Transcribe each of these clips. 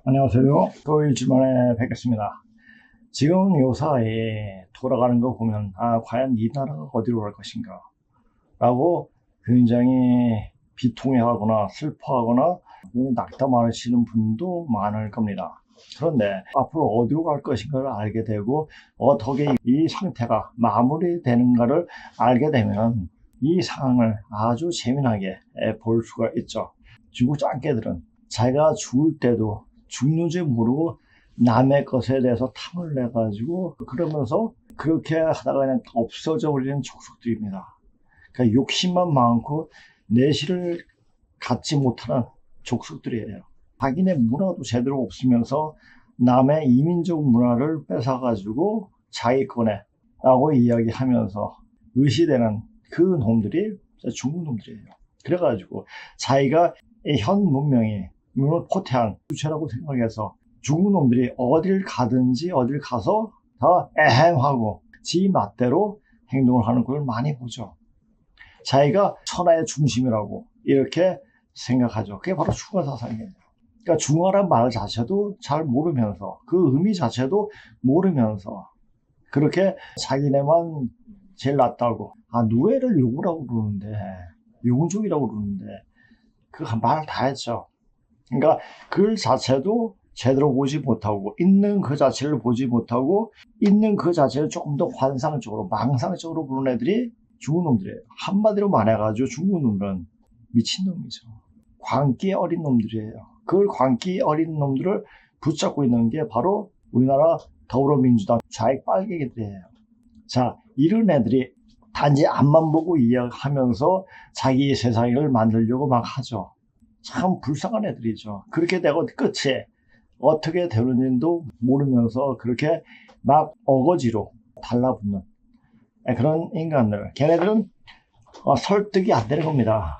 안녕하세요. 또 일주일 만에 뵙겠습니다. 지금 요 사회에 돌아가는 거 보면, 과연 이 나라가 어디로 갈 것인가? 라고 굉장히 비통해하거나 슬퍼하거나 낙담하시는 분도 많을 겁니다. 그런데 앞으로 어디로 갈 것인가를 알게 되고, 어떻게 이 상태가 마무리되는가를 알게 되면 이 상황을 아주 재미나게 볼 수가 있죠. 중국 짱깨들은 자기가 죽을 때도 죽는 줄 모르고 남의 것에 대해서 탐을 내가지고 그러면서 그렇게 하다가 그냥 없어져 버리는 족속들입니다. 그러니까 욕심만 많고 내실을 갖지 못하는 족속들이에요. 자기네 문화도 제대로 없으면서 남의 이민족 문화를 뺏어가지고 자기 거네 라고 이야기하면서 의시되는 그 놈들이 중국 놈들이에요. 그래가지고 자기가 현 문명이 물론 포태한 주체라고 생각해서 중국 놈들이 어딜 가든지 어딜 가서 다 애행하고 지 맛대로 행동을 하는 걸 많이 보죠. 자기가 천하의 중심이라고 이렇게 생각하죠. 그게 바로 중화사상이에요. 그러니까 중화란 말 자체도 잘 모르면서 그 의미 자체도 모르면서 그렇게 자기네만 제일 낫다고 누에를 용우라고 그러는데 용족이라고 그러는데 그 말 다 했죠. 그러니까 글 자체도 제대로 보지 못하고 있는 그 자체를 보지 못하고 있는 그 자체를 조금 더 환상적으로 망상적으로 보는 애들이 중국 놈들이에요. 한마디로 말해가지고 중국 놈들은 미친놈이죠. 광기 어린 놈들이에요. 그 광기 어린 놈들을 붙잡고 있는 게 바로 우리나라 더불어민주당 좌익 빨갱이들이에요. 자, 이런 애들이 단지 앞만 보고 이야기하면서 자기 세상을 만들려고 막 하죠. 참 불쌍한 애들이죠. 그렇게 되고 끝에 어떻게 되는지도 모르면서 그렇게 막 어거지로 달라붙는 그런 인간들. 걔네들은 설득이 안 되는 겁니다.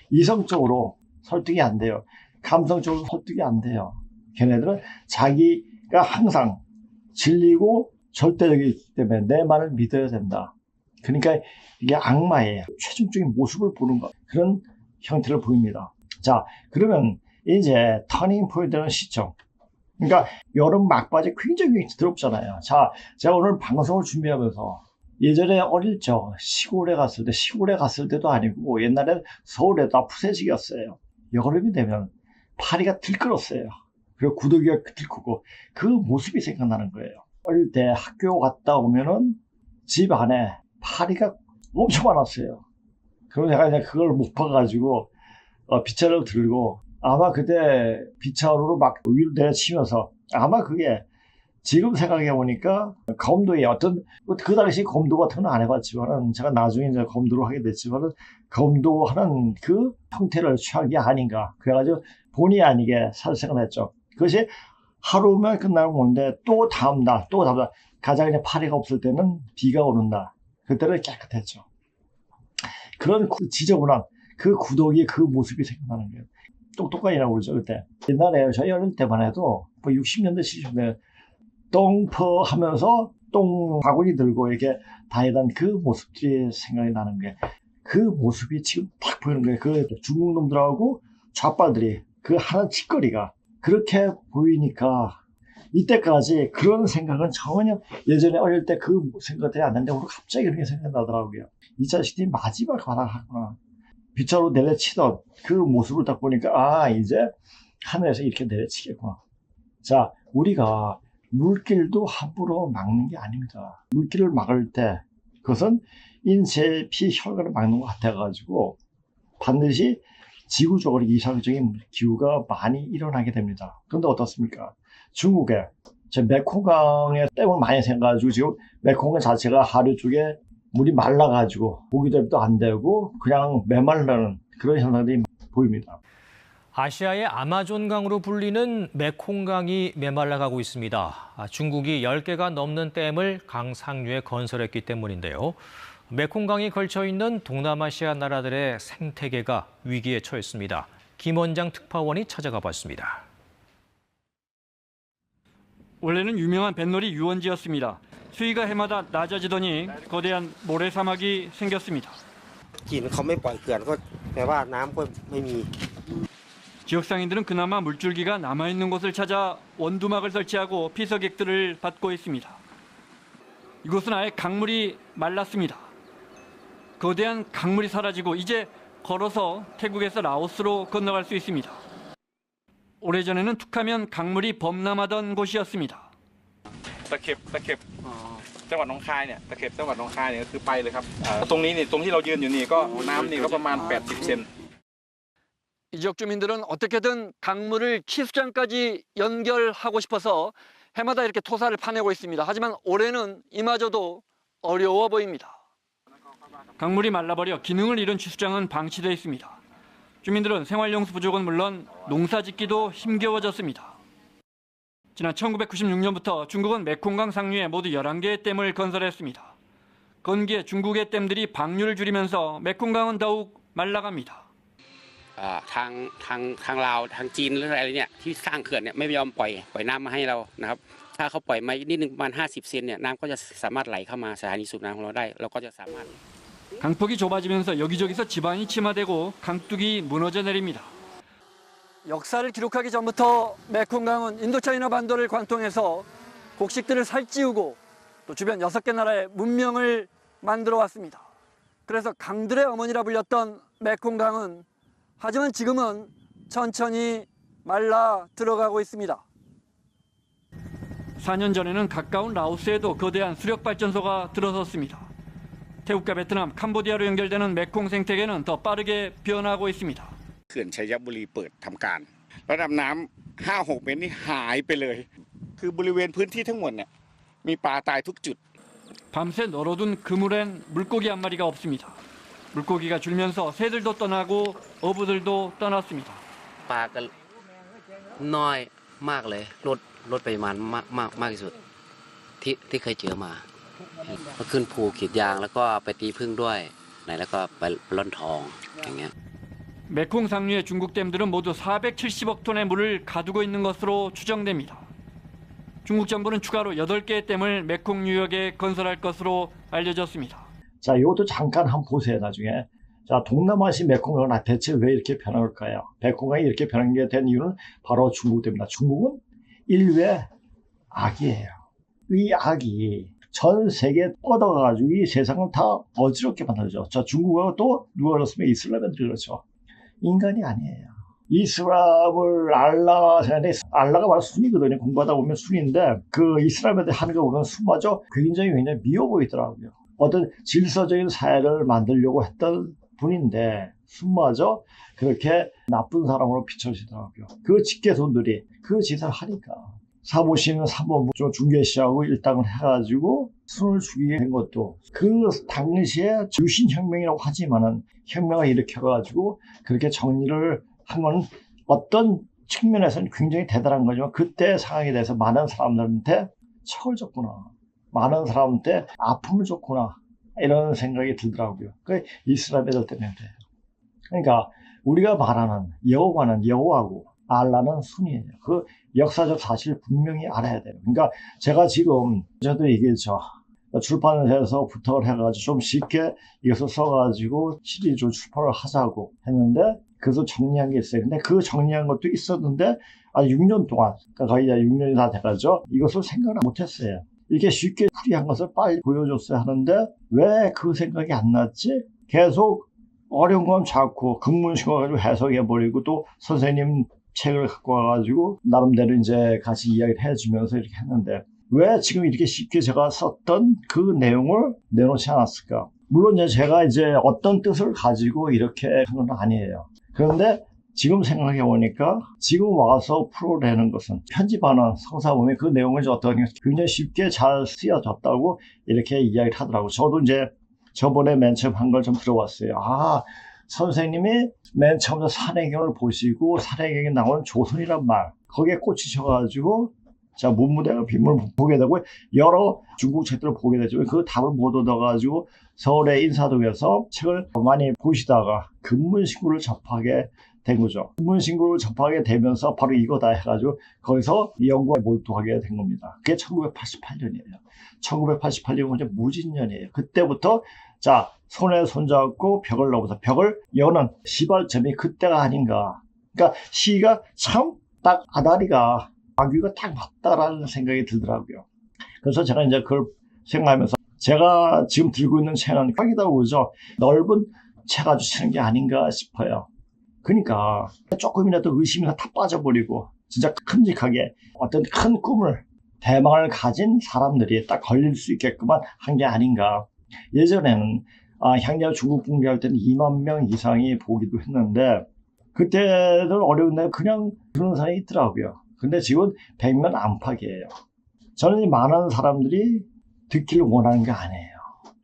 이성적으로 설득이 안 돼요. 감성적으로 설득이 안 돼요. 걔네들은 자기가 항상 진리고 절대적이기 때문에 내 말을 믿어야 된다. 그러니까 이게 악마의 최종적인 모습을 보는 것, 그런 형태를 보입니다. 자, 그러면 이제 터닝 포인트는 시점. 그러니까 여름 막바지 굉장히 더럽잖아요. 자, 제가 오늘 방송을 준비하면서 예전에 어릴 적 시골에 갔을 때도 아니고 옛날에 서울에도 푸세식이었어요. 여름이 되면 파리가 들끓었어요. 그리고 구더기가 들끓고 그 모습이 생각나는 거예요. 어릴 때 학교 갔다 오면은 집 안에 파리가 엄청 많았어요. 그럼 제가 이제 그걸 못 봐가지고 빗자루 들고 아마 그때 빗자루로 막 위로 내려치면서 아마 그게 지금 생각해 보니까 검도의 어떤 그 당시 검도 같은 건 안 해봤지만은 제가 나중에 이제 검도를 하게 됐지만은 검도하는 그 형태를 취한 게 아닌가 그래가지고 본의 아니게 살생을 했죠. 그것이 하루면 끝나고 오는데 또 다음날 가장 이제 파리가 없을 때는 비가 오는다. 그때는 깨끗했죠. 그런 지저분한 그 구더기 그 모습이 생각나는 거예요. 똑똑하이라고 그러죠, 그때. 옛날에 저희 어릴 때만 해도, 60년대, 70년대, 똥퍼 하면서 똥 바구니 들고 이렇게 다니던 그 모습들이 생각이 나는 게, 그 모습이 지금 딱 보이는 거예요. 그 중국 놈들하고 좌빨들이 그 하는 짓거리가 그렇게 보이니까, 이때까지 그런 생각은 전혀 예전에 어릴 때 그 생각들이 안 났는데, 오늘 갑자기 그런 게 생각나더라고요. 이 자식들이 마지막 관할하구나. 빗자루 내려치던 그 모습을 딱 보니까 이제 하늘에서 이렇게 내려치겠구나. 자, 우리가 물길도 함부로 막는 게 아닙니다. 물길을 막을 때 그것은 인체 피 혈관을 막는 것 같아가지고 반드시 지구적으로 이상적인 기후가 많이 일어나게 됩니다. 그런데 어떻습니까? 중국에 메콩강에 댐을 많이 생겨가지고 지금 메콩강 자체가 하류 쪽에 물이 말라가지고 고기들도 안 되고 그냥 메말라는 그런 현상들이 보입니다. 아시아의 아마존강으로 불리는 메콩강이 메말라가고 있습니다. 중국이 10개가 넘는 댐을 강 상류에 건설했기 때문인데요. 메콩강이 걸쳐있는 동남아시아 나라들의 생태계가 위기에 처했습니다. 김원장 특파원이 찾아가 봤습니다. 원래는 유명한 뱃놀이 유원지였습니다. 수위가 해마다 낮아지더니 거대한 모래사막이 생겼습니다. 지역 상인들은 그나마 물줄기가 남아있는 곳을 찾아 원두막을 설치하고 피서객들을 받고 있습니다. 이곳은 아예 강물이 말랐습니다. 거대한 강물이 사라지고 이제 걸어서 태국에서 라오스로 건너갈 수 있습니다. 오래전에는 툭하면 강물이 범람하던 곳이었습니다. ตะเข็บจังหวัดหนองคายเนี่ยตะเข็บจังหวัดหนองคายเนี่ยคือไปเลยครับตรงนี้นี่ตรงที่เรายืนอยู่นี่ก็น้ำนี่ก็ประมาณ80เซน 이 지역 주민들은 어떻게든 강물을 키수장까지 연결하고 싶어서 해마다 이렇게 토사를 파내고 있습니다. 하지만 올해는 이마저도 어려워 보입니다. 강물이 말라버려 기능을 잃은 취수장은 방치되어 있습니다. 주민들은 생활용수 부족은 물론 농사짓기도 힘겨워졌습니다. 지난 1996년부터 중국은 메콩강 상류에 모두 11개의 댐을 건설했습니다. 건기에 중국의 댐들이 방류를 줄이면서 메콩강은 더욱 말라갑니다. ทางลาวทางจีนหรืออะไรเนี่ยที่สร้างเขื่อนเนี่ยไม่ยอมปล่อยน้ำมาให้เรานะครับถ้าเขาปล่อยมานิดนึงประมาณ50 เซนเนี่ยน้ำก็จะสามารถไหลเข้ามาสถานีสูบน้ำของเราได้เราก็จะสามารถ 강폭이 좁아지면서 여기저기서 지반이 침하되고 강둑이 무너져 내립니다. 역사를 기록하기 전부터 메콩강은 인도차이나 반도를 관통해서 곡식들을 살찌우고 또 주변 6개 나라의 문명을 만들어 왔습니다. 그래서 강들의 어머니라 불렸던 메콩강은 하지만 지금은 천천히 말라 들어가고 있습니다. 4년 전에는 가까운 라오스에도 거대한 수력발전소가 들어섰습니다. 태국과 베트남, 캄보디아로 연결되는 메콩 생태계는 더 빠르게 변하고 있습니다. เขื่อนชัยบุรีเปิดทำการระดับน้ำ 5-6 เมตรนี่หายไปเลยคือบริเวณพื้นที่ทั้งหมดเนี่ยมีปลาตายทุกจุด 밤새 널어둔 그물엔 물고기 한 마리가 없습니다. 물고기가 줄면서 새들도 떠나고 어부들도 떠났습니다. ปลาก็น้อยมากเลยลดปริมาณมากที่สุดที่เคยเจอมาก็ขึ้นภูกรีดยางแล้วก็ไปตีผึ้งด้วยแล้วก็ไปร่อนทองอย่างเงี้ย 메콩 상류의 중국 댐들은 모두 470억 톤의 물을 가두고 있는 것으로 추정됩니다. 중국 정부는 추가로 8개의 댐을 메콩 유역에 건설할 것으로 알려졌습니다. 자, 이것도 잠깐 한번 보세요, 나중에. 자, 동남아시 메콩강은 대체 왜 이렇게 변한 걸까요? 메콩강이 이렇게 변한 게 된 이유는 바로 중국 때문입니다. 중국은 인류의 악이에요. 이 악이 전 세계에 뻗어가지고 이 세상을 다 어지럽게 만들죠. 자, 중국은 또 누가 그렇습니까? 이슬람애들이 그렇죠. 인간이 아니에요. 이슬람을 알라가 바로 순이거든요. 공부하다 보면 순인데 그 이슬람애들 하는 거 보면 순마저 굉장히 미워 보이더라고요. 어떤 질서적인 사회를 만들려고 했던 분인데 순마저 그렇게 나쁜 사람으로 비춰지더라고요. 그 직계손들이 그 짓을 하니까 사모씨는 사모부 중계씨하고 일당을 해가지고 순을 죽이게 된 것도 그 당시에 유신혁명이라고 하지만은 혁명을 일으켜가지고 그렇게 정리를 한 건 어떤 측면에서는 굉장히 대단한 거지만 그때 상황에 대해서 많은 사람들한테 척을 줬구나. 많은 사람한테 아픔을 줬구나. 이런 생각이 들더라고요. 그 이슬람 애들 때문에 그래요. 그러니까 우리가 말하는 여호와는 여호와고 알라는 순이에요. 그 역사적 사실을 분명히 알아야 돼요. 그러니까 제가 지금 저도 얘기했죠. 출판사에서 부탁을 해가지고 좀 쉽게 이것을 써가지고 시리즈 출판을 하자고 했는데 그래서 정리한 게 있어요. 근데 그 정리한 것도 있었는데 6년 동안 그러니까 거의 6년이 다 돼가지고 이것을 생각을 못했어요. 이렇게 쉽게 풀이한 것을 빨리 보여줬어야 하는데 왜 그 생각이 안 났지? 계속 어려운 건 자꾸 근문식어가지고 해석해버리고 또 선생님 책을 갖고 와가지고 나름대로 이제 같이 이야기를 해주면서 이렇게 했는데 왜 지금 이렇게 쉽게 제가 썼던 그 내용을 내놓지 않았을까? 물론 제가 이제 어떤 뜻을 가지고 이렇게 한 건 아니에요. 그런데 지금 생각해 보니까 지금 와서 풀어내는 것은 편집하는 성사범이 그 내용을 어떤 굉장히 쉽게 잘 쓰여졌다고 이렇게 이야기를 하더라고요. 저도 이제 저번에 맨 처음 한 걸 좀 들어봤어요. 아, 선생님이 맨 처음에 산해경을 보시고 산해경에 나오는 조선이란 말 거기에 꽂히셔가지고 자, 문무대가 빈문을 보게 되고 여러 중국 책들을 보게 되죠. 그 답을 못 얻어가지고 서울의 인사동에서 책을 많이 보시다가 근문신고를 접하게 된 거죠. 근문신고를 접하게 되면서 바로 이거다 해가지고 거기서 연구에 몰두하게 된 겁니다. 그게 1988년이에요. 1988년은 이제 무진년이에요. 그때부터 자, 손에 손잡고 벽을 넘어서 벽을 여는 시발점이 그때가 아닌가. 그러니까 시가 참 딱 아다리가 아귀가 딱 맞다라는 생각이 들더라고요. 그래서 제가 이제 그걸 생각하면서 제가 지금 들고 있는 채는 꽉이다 보죠. 넓은 채 가지고 치는 게 아닌가 싶어요. 그러니까 조금이라도 의심이 다 빠져버리고 진짜 큼직하게 어떤 큰 꿈을 대망을 가진 사람들이 딱 걸릴 수 있게끔만 한 게 아닌가. 예전에는 향년 중국 붕괴할 때는 2만 명 이상이 보기도 했는데 그때도 어려운데 그냥 그런 사람이 있더라고요. 근데 지금 100명 안팎이에요. 저는 이 많은 사람들이 듣기를 원하는 게 아니에요.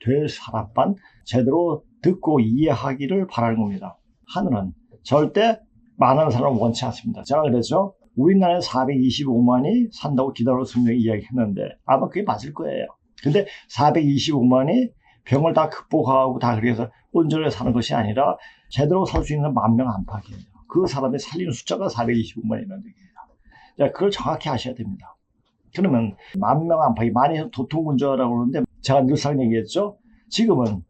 될 사람만 제대로 듣고 이해하기를 바라는 겁니다. 하늘은 절대 많은 사람을 원치 않습니다. 제가 그랬죠. 우리나라에 425만이 산다고 기다려 성령이 이야기했는데 아마 그게 맞을 거예요. 근데 425만이 병을 다 극복하고 다 그래서 온전히 사는 것이 아니라 제대로 살 수 있는 10,000명 안팎이에요. 그 사람이 살리는 숫자가 425만이라는 얘기예요. 자, 그걸 정확히 아셔야 됩니다. 그러면 10,000명 안팎이 많이 해서 도통군자라고 그러는데 제가 늘상 얘기했죠. 지금은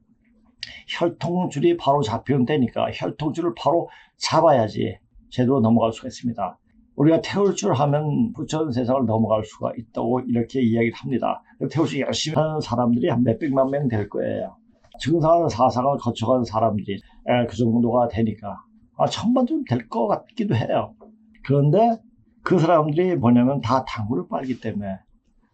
혈통줄이 바로 잡히는 때니까 혈통줄을 바로 잡아야지 제대로 넘어갈 수가 있습니다. 우리가 태울 줄 하면 부처는 세상을 넘어갈 수가 있다고 이렇게 이야기를 합니다. 태울 줄 열심히 하는 사람들이 한 몇백만 명 될 거예요. 증상을 사상을 거쳐가는 사람들이 그 정도가 되니까 1,000만 좀 될 것 같기도 해요. 그런데 그 사람들이 뭐냐면 다 당구를 빨기 때문에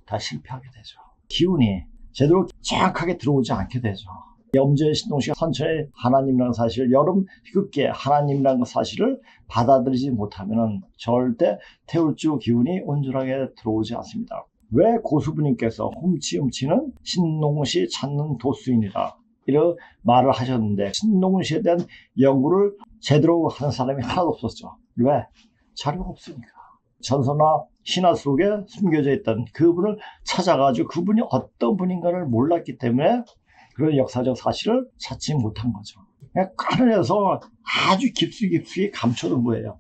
다 실패하게 되죠. 기운이 제대로 정확하게 들어오지 않게 되죠. 염제 신동씨가 선천에 하나님이라는 사실을 여름 희극기에 하나님이라는 사실을 받아들이지 못하면 절대 태울주 기운이 온전하게 들어오지 않습니다. 왜 고수부님께서 훔치는 신동씨 찾는 도수인이라 이런 말을 하셨는데 신동씨에 대한 연구를 제대로 하는 사람이 하나도 없었죠. 왜? 자료가 없으니까. 전서나 신화 속에 숨겨져 있던 그분을 찾아가지고 그분이 어떤 분인가를 몰랐기 때문에 그런 역사적 사실을 찾지 못한 거죠. 그냥 하늘에서 아주 깊숙이 감춰둔 거예요.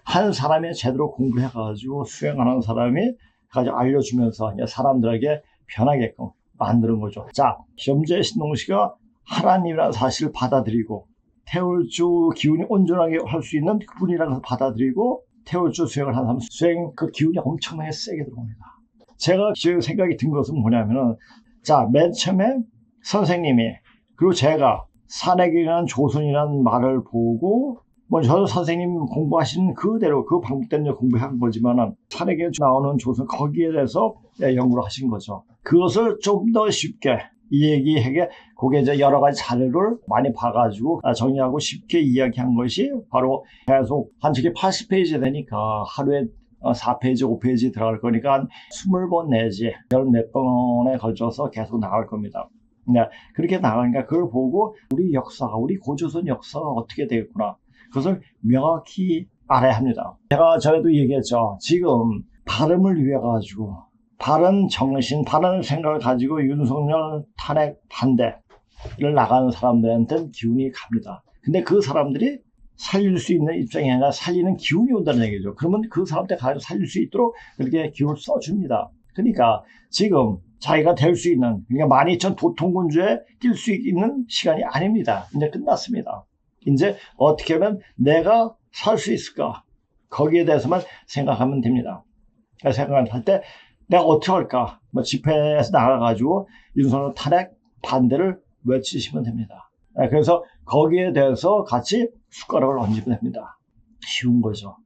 한 사람이 제대로 공부해가지고 수행하는 사람이 가지고 알려주면서 사람들에게 변하게끔 만드는 거죠. 자, 염제 신동씨가 하나님이라는 사실을 받아들이고 태울주 기운이 온전하게 할 수 있는 그분이라는 것을 받아들이고 태울주 수행을 하는 사람 수행 그 기운이 엄청나게 세게 들어옵니다. 제가 지금 생각이 든 것은 뭐냐면은 자, 맨 처음에 선생님이 그리고 제가 산액이라는 조선이라는 말을 보고 저는 선생님 공부하시는 그대로 그 방법대로 공부한 거지만은 산액에 나오는 조선 거기에 대해서 연구를 하신 거죠. 그것을 좀 더 쉽게 이 얘기에게 그게 이제 여러 가지 자료를 많이 봐가지고 정리하고 쉽게 이야기한 것이 바로 계속 한 저게 80페이지 되니까 하루에 4페이지, 5페이지 들어갈 거니까 한 20번 내지 열 몇 번에 걸쳐서 계속 나갈 겁니다. 그렇게 나가니까 그걸 보고 우리 역사가, 우리 고조선 역사가 어떻게 되겠구나. 그것을 명확히 알아야 합니다. 제가 전에도 얘기했죠. 지금 발음을 위해 가지고 바른 정신, 바른 생각을 가지고 윤석열 탄핵 반대를 나가는 사람들한테는 기운이 갑니다. 근데 그 사람들이 살릴 수 있는 입장이 아니라 살리는 기운이 온다는 얘기죠. 그러면 그 사람한테 가서 살릴 수 있도록 그렇게 기운을 써줍니다. 그러니까 지금 자기가 될 수 있는, 그러니까 12,000 도통군주에 뛸 수 있는 시간이 아닙니다. 이제 끝났습니다. 이제 어떻게 하면 내가 살 수 있을까? 거기에 대해서만 생각하면 됩니다. 생각할 때 내가 어떻게 할까? 집회에서 나가가지고 윤석열 탄핵 반대를 외치시면 됩니다. 그래서 거기에 대해서 같이 숟가락을 얹으면 됩니다. 쉬운 거죠.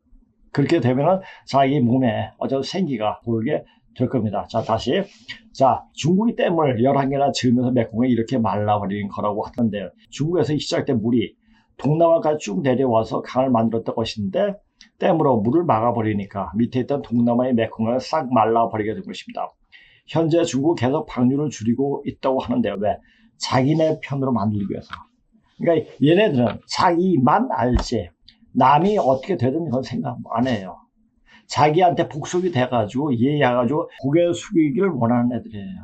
그렇게 되면은 자기 몸에 어떤 생기가 돌게 될 겁니다. 자, 다시. 자, 중국이 댐을 11개나 지으면서 메콩에 이렇게 말라버리는 거라고 하던데요. 중국에서 시작된 물이 동남아까지 쭉 내려와서 강을 만들었던 것인데 댐으로 물을 막아버리니까 밑에 있던 동남아의 메콩을 싹 말라버리게 된 것입니다. 현재 중국은 계속 방류를 줄이고 있다고 하는데요. 왜? 자기네 편으로 만들기 위해서. 그러니까 얘네들은 자기만 알지 남이 어떻게 되든 그건 생각 안 해요. 자기한테 복속이 돼가지고 이해해가지고 고개 숙이기를 원하는 애들이에요.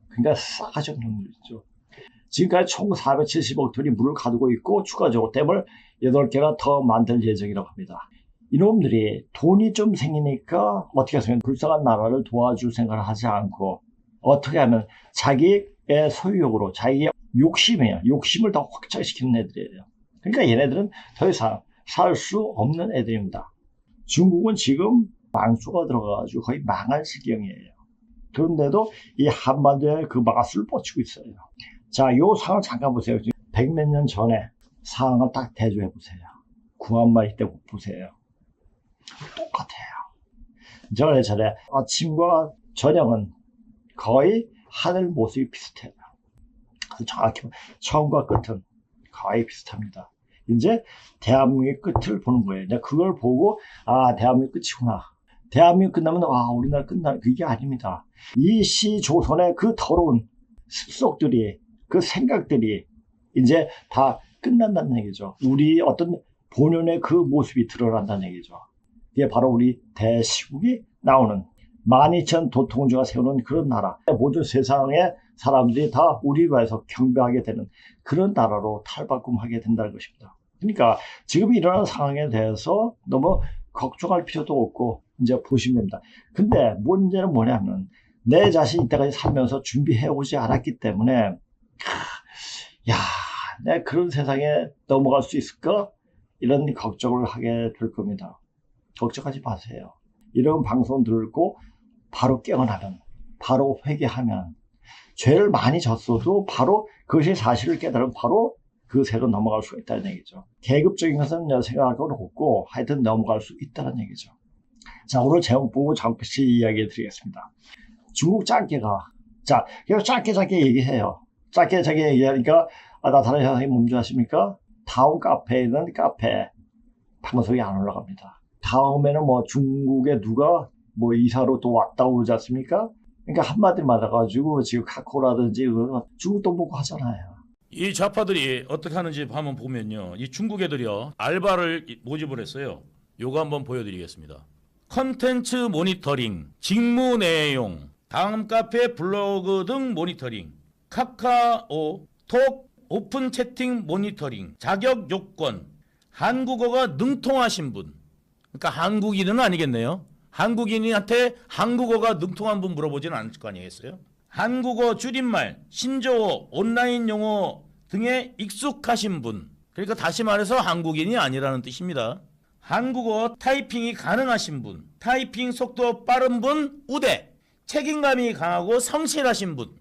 그러니까 싸가지 없는 놈들이죠. 지금까지 총 470억 톤이 물을 가두고 있고 추가적으로 댐을 8개나 더 만들 예정이라고 합니다. 이놈들이 돈이 좀 생기니까 어떻게 하면 불쌍한 나라를 도와줄 생각을 하지 않고 어떻게 하면 자기의 소유욕으로 자기의 욕심을 더 확장시키는 애들이에요. 그러니까 얘네들은 더 이상 살 수 없는 애들입니다. 중국은 지금 망수가 들어가가지고 거의 망할 지경이에요. 그런데도 이 한반도에 그 맛을 뻗치고 있어요. 자, 요 상황을 잠깐 보세요. 100몇 년 전에 상황을 딱 대조해 보세요. 구한말 때 보세요. 똑같아요. 제가 예전에 아침과 저녁은 거의 하늘 모습이 비슷해요. 정확히 처음과 끝은 거의 비슷합니다. 이제 대한민국의 끝을 보는 거예요. 내가 그걸 보고 대한민국 끝이구나. 대한민국 끝나면 우리나라 끝나는 그게 아닙니다. 이 시조선의 그 더러운 습속들이 그 생각들이 이제 다 끝난다는 얘기죠. 우리 어떤 본연의 그 모습이 드러난다는 얘기죠. 이게 바로 우리 대시국이 나오는 12,000 도통주가 세우는 그런 나라. 모든 세상의 사람들이 다 우리 봐서 경배하게 되는 그런 나라로 탈바꿈하게 된다는 것입니다. 그러니까 지금 일어나는 상황에 대해서 너무 걱정할 필요도 없고 이제 보시면 됩니다. 근데 문제는 뭐냐면 내 자신이 이때까지 살면서 준비해오지 않았기 때문에 내가 그런 세상에 넘어갈 수 있을까? 이런 걱정을 하게 될 겁니다. 걱정하지 마세요. 이런 방송 들고 바로 깨어나면, 바로 회개하면, 죄를 많이 졌어도 바로 그것이 사실을 깨달으면 바로 그 새로 넘어갈 수가 있다는 얘기죠. 계급적인 것은 생각할 건 없고 하여튼 넘어갈 수 있다는 얘기죠. 자, 오늘 제목 보고 잠시 이야기 드리겠습니다. 중국 짱깨가, 자, 계속 짧게 얘기해요. 짧게 얘기하니까 나타나는 현상이 뭔지 아십니까? 다음 카페에 있는 카페 방송이 안 올라갑니다. 다음에는 중국에 누가 이사로 또 왔다고 그러지 않습니까? 그러니까 한마디로 말해가지고 지금 카코라든지 중국도 보고 하잖아요. 이 좌파들이 어떻게 하는지 한번 보면요. 이 중국 애들이요. 알바를 모집을 했어요. 요거 한번 보여드리겠습니다. 컨텐츠 모니터링, 직무 내용, 다음 카페 블로그 등 모니터링, 카카오 톡 오픈 채팅 모니터링, 자격 요건, 한국어가 능통하신 분. 그러니까 한국인은 아니겠네요. 한국인한테 한국어가 능통한 분 물어보지는 않을 거 아니겠어요? 한국어 줄임말, 신조어, 온라인 용어 등에 익숙하신 분. 그러니까 다시 말해서 한국인이 아니라는 뜻입니다. 한국어 타이핑이 가능하신 분, 타이핑 속도 빠른 분, 우대, 책임감이 강하고 성실하신 분,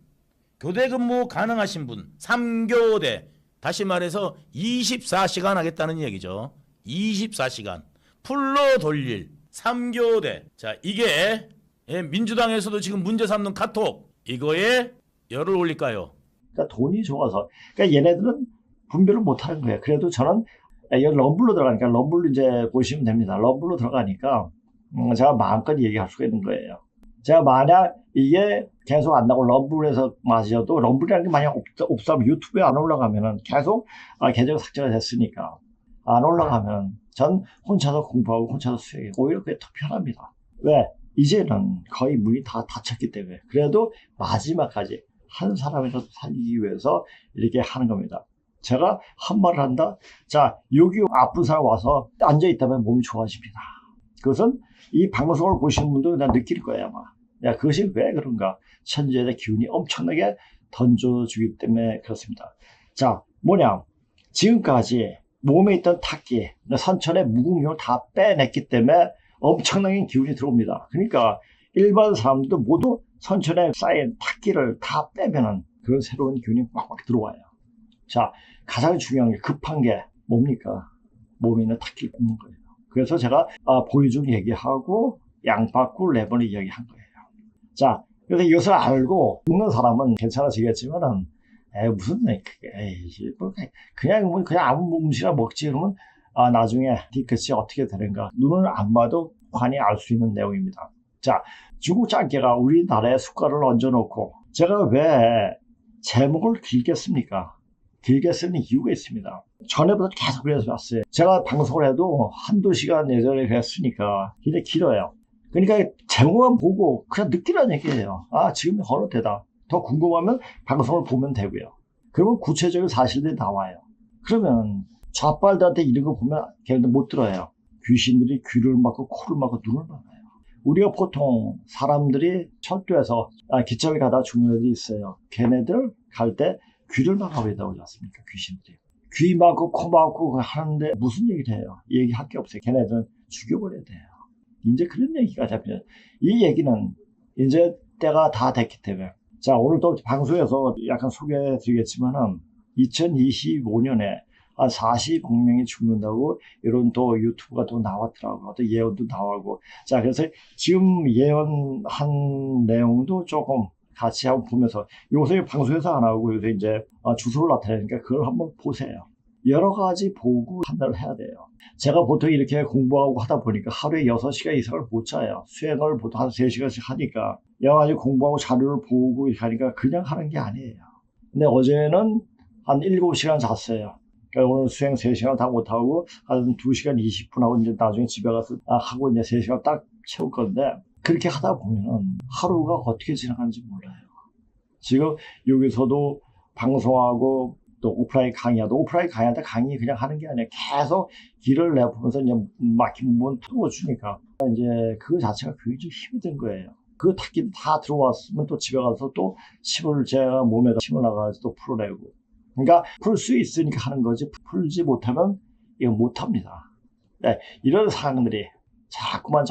교대 근무 가능하신 분, 3교대. 다시 말해서 24시간 하겠다는 얘기죠. 24시간. 풀로 돌릴 3교대. 자, 이게 민주당에서도 지금 문제 삼는 카톡. 이거에 열을 올릴까요? 그러니까 돈이 좋아서. 그러니까 얘네들은 분별을 못 하는 거예요. 그래도 저는 럼블로 들어가니까 럼블로 이제 보시면 됩니다. 럼블로 들어가니까 제가 마음껏 얘기할 수가 있는 거예요. 제가 만약 이게 계속 안 나고 럼블에서 마셔도 럼블이라는 게 만약 없으면 유튜브에 안 올라가면은 계속 계정 삭제가 됐으니까 안 올라가면 전 혼자서 공부하고 혼자서 수행해. 오히려 그게 더 편합니다. 왜? 이제는 거의 문이 다 닫혔기 때문에. 그래도 마지막까지 한 사람이라도 살리기 위해서 이렇게 하는 겁니다. 제가 한 말을 한다. 자, 여기 아픈 사람 와서 앉아있다면 몸이 좋아집니다. 그것은 이 방송을 보시는 분도 그냥 느낄 거예요, 아마. 야, 그것이 왜 그런가? 천재의 기운이 엄청나게 던져주기 때문에 그렇습니다. 자, 뭐냐? 지금까지 몸에 있던 탁기, 선천의 무궁경을 다 빼냈기 때문에 엄청나게 기운이 들어옵니다. 그러니까 일반 사람도 모두 선천에 쌓인 탁기를 다 빼면은 그런 새로운 기운이 막막 들어와요. 자, 가장 중요한 게 급한 게 뭡니까? 몸에 있는 탁기를 뽑는 거예요. 그래서 제가 보이중 얘기하고 양박구 레버를 이야기한 거예요. 자, 그래서 이것을 알고 먹는 사람은 괜찮아지겠지만은 무슨 그냥 아무 음식이나 먹지 그러면 나중에 뒤끝이 어떻게 되는가 눈을 안 봐도 관이 알 수 있는 내용입니다. 자, 중국 짱깨가 우리나라에 숟갈을 얹어놓고 제가 왜 제목을 길게 씁니까? 길게 쓰는 이유가 있습니다. 전에부터 계속 그래서 왔어요. 제가 방송을 해도 한두 시간 예전에 그랬으니까 굉장히 길어요. 그러니까 제목만 보고 그냥 느끼라는 얘기예요. 지금 어느 때다. 더 궁금하면 방송을 보면 되고요. 그러면 구체적인 사실들이 나와요. 그러면 좌빨들한테 이런 거 보면 걔네들 못 들어요. 귀신들이 귀를 막고 코를 막고 눈을 막아요. 우리가 보통 사람들이 철도에서 기차를 가다 죽는 애들이 있어요. 걔네들 갈 때 귀를 막아야 되지 않습니까? 귀신들이. 귀 막고 코 막고 하는데 무슨 얘기를 해요? 얘기할 게 없어요. 걔네들은 죽여버려야 돼요. 이제 그런 얘기가 잡혀요. 이 얘기는 이제 때가 다 됐기 때문에. 자, 오늘 또 방송에서 약간 소개해 드리겠지만은 2025년에 한 40명이 죽는다고 이런 또 유튜브가 또 나왔더라고요. 또 예언도 나오고. 자, 그래서 지금 예언한 내용도 조금 같이 한번 보면서 요새 방송에서 안 하고 요새 이제 주소를 나타내니까 그걸 한번 보세요. 여러 가지 보고 판단을 해야 돼요. 제가 보통 이렇게 공부하고 하다 보니까 하루에 6시간 이상을 못 자요. 수행을 보통 한 3시간씩 하니까 여러 가지 공부하고 자료를 보고 이렇게 하니까 그냥 하는 게 아니에요. 근데 어제는 한 7시간 잤어요. 그러니까 오늘 수행 3시간 다 못하고 한 2시간 20분 하고 이제 나중에 집에 가서 하고 이제 3시간 딱 채울 건데 그렇게 하다 보면 하루가 어떻게 지나가는지 몰라요. 지금 여기서도 방송하고 또 오프라인 강의하도 오프라인 강의한테 강의 그냥 하는 게 아니라 계속 길을 내보면서 이제 막힌 부분 풀어주니까 이제 그 자체가 굉장히 힘이 든 거예요. 그 탁기 다 들어왔으면 또 집에 가서 또 침을 제가 몸에다 침을 나가서 또 풀어내고. 그러니까 풀 수 있으니까 하는 거지 풀지 못하면 이거 못합니다. 네, 이런 상황들이 자꾸만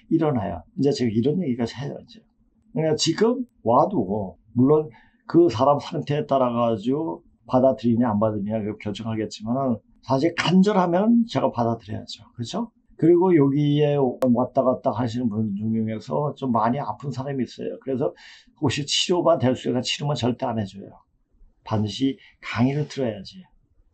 일어나요. 이제 제가 이런 얘기가 해요. 이제. 그러니까 지금 와도 물론 그 사람 상태에 따라 가지고 받아들이냐 안 받아들이냐 결정하겠지만 사실 간절하면 제가 받아들여야죠. 그렇죠? 그리고 여기에 왔다 갔다 하시는 분들 중에서 좀 많이 아픈 사람이 있어요. 그래서 혹시 치료만 될 수 있는 치료만 절대 안 해줘요. 반드시 강의를 들어야지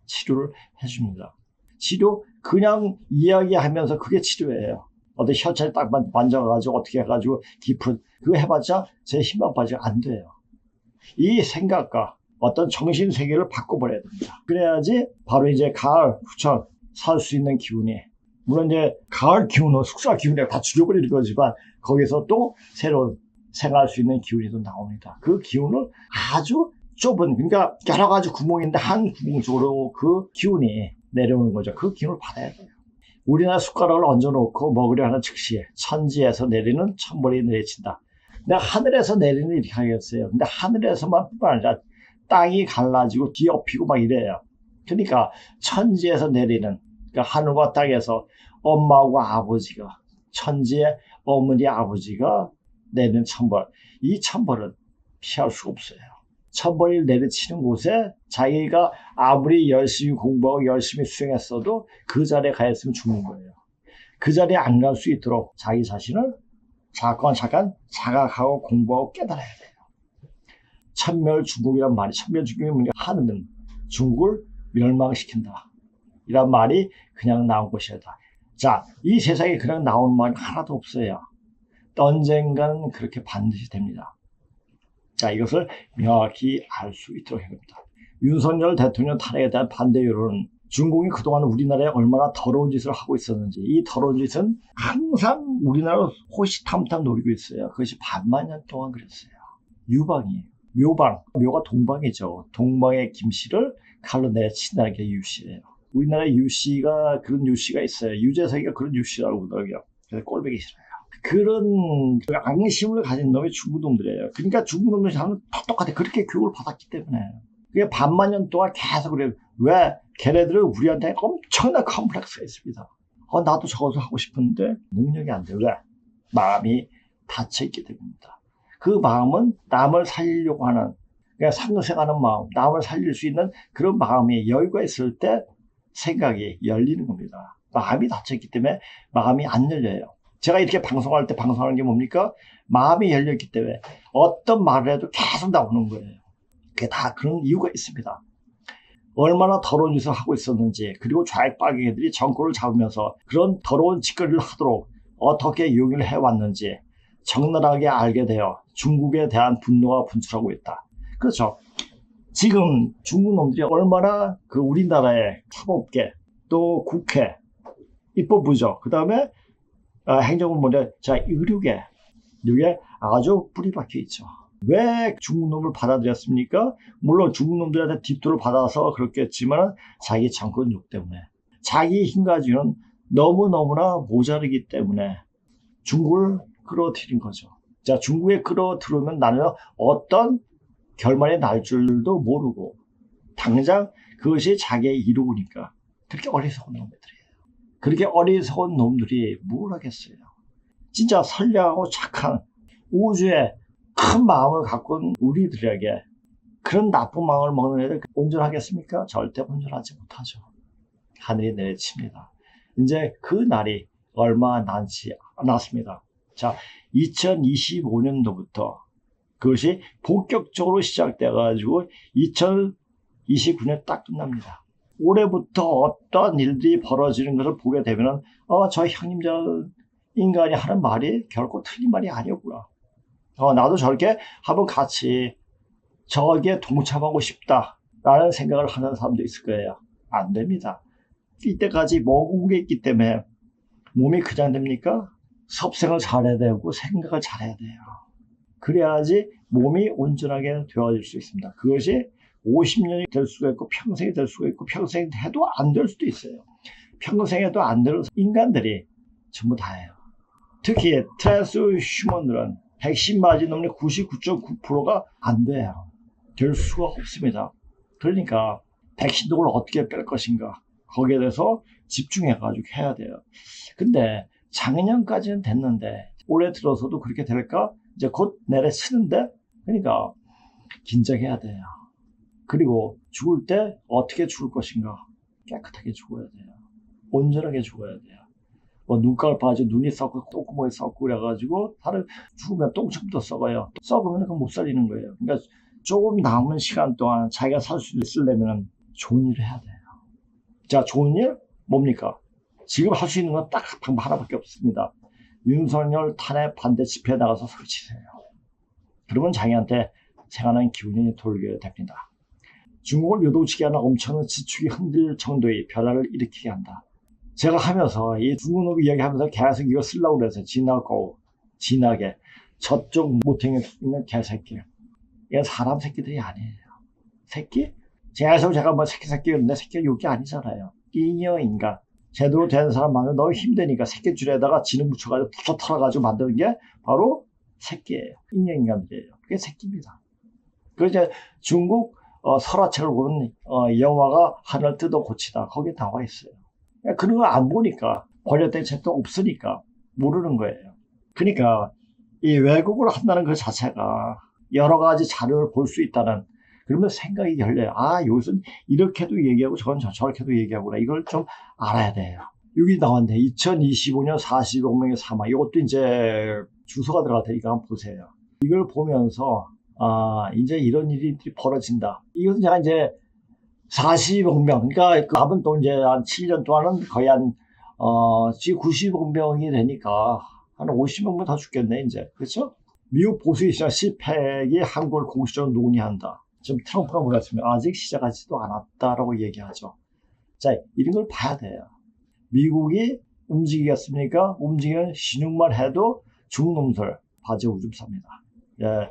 치료를 해줍니다. 치료 그냥 이야기하면서 그게 치료예요. 어디 혀차에 딱 만져가지고 어떻게 해가지고 깊은 그거 해봤자 제 힘만 빠지면 안 돼요. 이 생각과 어떤 정신 세계를 바꿔버려야 됩니다. 그래야지 바로 이제 가을 후천 살 수 있는 기운이 물론 이제 가을 기운은 숙사 기운에 다 죽여버리는 거지만 거기서 또 새로운 생활할 수 있는 기운이 또 나옵니다. 그 기운을 아주 좁은 그러니까 여러 가지 구멍인데 한 구멍 쪽으로 그 기운이 내려오는 거죠. 그 기운을 받아야 돼요. 우리나라 숟가락을 얹어놓고 먹으려 하는 즉시에 천지에서 내리는 천벌이 내리친다. 내가 하늘에서 내리는 이렇게 하겠어요. 근데 하늘에서만 뿐만 아니라 땅이 갈라지고 뒤엎이고 막 이래요. 그러니까 천지에서 내리는 그러니까 하늘과 땅에서 엄마하고 아버지가 천지의 어머니 아버지가 내리는 천벌 이 천벌은 피할 수가 없어요. 천벌이 내리치는 곳에 자기가 아무리 열심히 공부하고 열심히 수행했어도 그 자리에 가 있으면 죽는 거예요. 그 자리에 안 갈 수 있도록 자기 자신을 잠깐 자각하고 공부하고 깨달아야 돼요. 천멸중국이란 말이 천멸중국이 뭐냐 하늘은 중국을 멸망시킨다. 이란 말이 그냥 나온 것이다. 자, 이 세상에 그냥 나온 말이 하나도 없어요. 언젠가는 그렇게 반드시 됩니다. 자, 이것을 명확히 알 수 있도록 해야 됩니다. 윤석열 대통령 탄핵에 대한 반대 여론은 중국이 그동안 우리나라에 얼마나 더러운 짓을 하고 있었는지 이 더러운 짓은 항상 우리나라를 호시탐탐 노리고 있어요. 그것이 반만 년 동안 그랬어요. 유방이에요. 묘방, 묘가 동방이죠. 동방의 김씨를 칼로 내친다는 게 유씨예요. 우리나라에 유씨가 그런 유씨가 있어요. 유재석이가 그런 유씨라고 그러더라고요. 그래서 꼴보기 싫어요. 그런 앙심을 가진 놈이 중국 놈들이에요. 그러니까 중국 놈들이 하면 똑같아. 그렇게 교육을 받았기 때문에. 그게 반만 년 동안 계속 그래요. 왜? 걔네들은 우리한테 엄청난 컴플렉스가 있습니다. 나도 저것을 하고 싶은데 능력이 안 돼요. 왜? 마음이 닫혀있기 때문입니다. 그 마음은 남을 살리려고 하는 그냥 상생하는 마음, 남을 살릴 수 있는 그런 마음이 여유가 있을 때 생각이 열리는 겁니다. 마음이 닫혀있기 때문에 마음이 안 열려요. 제가 이렇게 방송할 때 방송하는 게 뭡니까? 마음이 열렸기 때문에 어떤 말을 해도 계속 나오는 거예요. 그게 다 그런 이유가 있습니다. 얼마나 더러운 짓을 하고 있었는지 그리고 좌익빨갱이들이 정권을 잡으면서 그런 더러운 짓거리를 하도록 어떻게 용인을 해왔는지 적나라하게 알게 되어 중국에 대한 분노가 분출하고 있다. 그렇죠. 지금 중국 놈들이 얼마나 그 우리나라의 사법계 또 국회 입법부죠. 그 다음에 행정부 먼저 자 의료계 아주 뿌리 박혀 있죠. 왜 중국 놈을 받아들였습니까? 물론 중국 놈들한테 뒷도를 받아서 그렇겠지만 자기 정권 욕 때문에 자기 힘 가지고는 너무너무나 모자르기 때문에 중국을 끌어들인 거죠. 자, 중국에 끌어들으면 나는 어떤 결말이 날 줄도 모르고 당장 그것이 자기의 이루니까. 그렇게 어리석은 놈들이에요. 그렇게 어리석은 놈들이 뭘 하겠어요. 진짜 선량하고 착한 우주에 큰 마음을 갖고 온 우리들에게 그런 나쁜 마음을 먹는 애들 온전하겠습니까? 절대 온전하지 못하죠. 하늘이 내리칩니다. 이제 그 날이 얼마 남지 않았습니다. 자, 2025년도부터 그것이 본격적으로 시작돼가지고 2029년 딱 끝납니다. 올해부터 어떤 일들이 벌어지는 것을 보게 되면은 저 형님 저 인간이 하는 말이 결코 틀린 말이 아니었구나. 나도 저렇게 한번 같이 저기에 동참하고 싶다라는 생각을 하는 사람도 있을 거예요. 안 됩니다. 이때까지 먹은 게 있기 때문에 몸이 그냥 됩니까? 섭생을 잘해야 되고 생각을 잘해야 돼요. 그래야지 몸이 온전하게 되어질 수 있습니다. 그것이 50년이 될 수가 있고 평생이 될 수가 있고 평생 해도 안 될 수도 있어요. 평생 해도 안 되는 인간들이 전부 다예요. 특히 트랜스 휴먼들은 백신 맞은 놈의 99.9%가 안 돼요. 될 수가 없습니다. 그러니까 백신 독을 어떻게 뺄 것인가 거기에 대해서 집중해가지고 해야 돼요. 근데 작년까지는 됐는데 올해 들어서도 그렇게 될까? 이제 곧 내려치는데 그러니까 긴장해야 돼요. 그리고 죽을 때 어떻게 죽을 것인가? 깨끗하게 죽어야 돼요. 온전하게 죽어야 돼요. 눈가를 빠지고 눈이 썩고 똥구멍이 썩고 그래가지고 살을 죽으면 똥처럼도 썩어요. 썩으면 그건 못 살리는 거예요. 그러니까 조금 남은 시간 동안 자기가 살 수 있으려면 좋은 일을 해야 돼요. 자, 좋은 일 뭡니까? 지금 할 수 있는 건 딱 방법 하나밖에 없습니다. 윤석열 탄핵 반대 집회에 나가서 설치세요. 그러면 자기한테 생각나는 기운이 돌게 됩니다. 중국을 요동치게 하는 엄청난 지축이 흔들 정도의 변화를 일으키게 한다. 제가 하면서 이 중국 이야기하면서 계속 이거 쓰려고 그래서 진하게 저쪽 모퉁이에 있는 개새끼. 이건 사람 새끼들이 아니에요. 새끼? 제가 뭐 새끼 그러는데 새끼가 욕이 아니잖아요. 잉여 인간. 제대로 된 사람 만들면 너무 힘드니까 새끼 줄에다가 진을 묻혀가지고 툭툭 털어가지고 만드는 게 바로 새끼예요. 잉여 인간들이에요. 그게 새끼입니다. 그래서 중국 설화책을 보면 영화가 하늘 뜯어 고치다. 거기에 나와 있어요. 그런 거 안 보니까 권력된 책도 없으니까 모르는 거예요. 그러니까 이 왜곡을 한다는 그 자체가 여러 가지 자료를 볼 수 있다는 그러면 생각이 열려요. 여기서는 이렇게도 얘기하고 저렇게도 얘기하구나. 이걸 좀 알아야 돼요. 여기 나왔네. 2025년 40억 명의 사망. 이것도 이제 주소가 들어갈 테니까 한번 보세요. 이걸 보면서 이제 이런 일이 벌어진다. 이것은 제가 이제 40억 명. 그러니까 남은 또 이제 한 7년 동안은 거의 지금 90억 명이 되니까 한 50억 명 더 죽겠네, 이제. 그렇죠? 미국 보수시장 실패기 한국을 공식적으로 논의한다. 지금 트럼프가 뭐랬으면 아직 시작하지도 않았다라고 얘기하죠. 자, 이런 걸 봐야 돼요. 미국이 움직이겠습니까? 움직이는 신용만 해도 중놈들 바지 오줌 쌉니다. 예,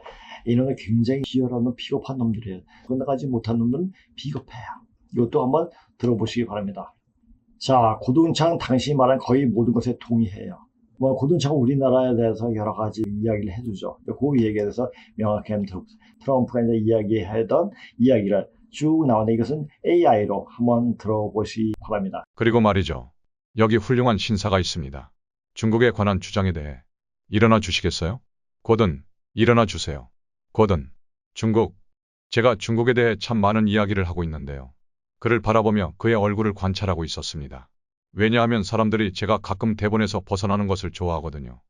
이놈은 굉장히 희열한 비겁한 놈들이에요. 건너가지 못한 놈들은 비겁해요. 이것도 한번 들어보시기 바랍니다. 자, 고동창 당신이 말한 거의 모든 것에 동의해요. 고동창은 우리나라에 대해서 여러 가지 이야기를 해주죠. 그 얘기에 대해서 명확히 트럼프가 이제 이야기하던 이야기를 쭉 나오는데 이것은 AI로 한번 들어보시기 바랍니다. 그리고 말이죠. 여기 훌륭한 신사가 있습니다. 중국에 관한 주장에 대해 일어나 주시겠어요? 곧은 일어나 주세요. 곧은 중국. 제가 중국에 대해 참 많은 이야기를 하고 있는데요. 그를 바라보며 그의 얼굴을 관찰하고 있었습니다. 왜냐하면 사람들이 제가 가끔 대본에서 벗어나는 것을 좋아하거든요.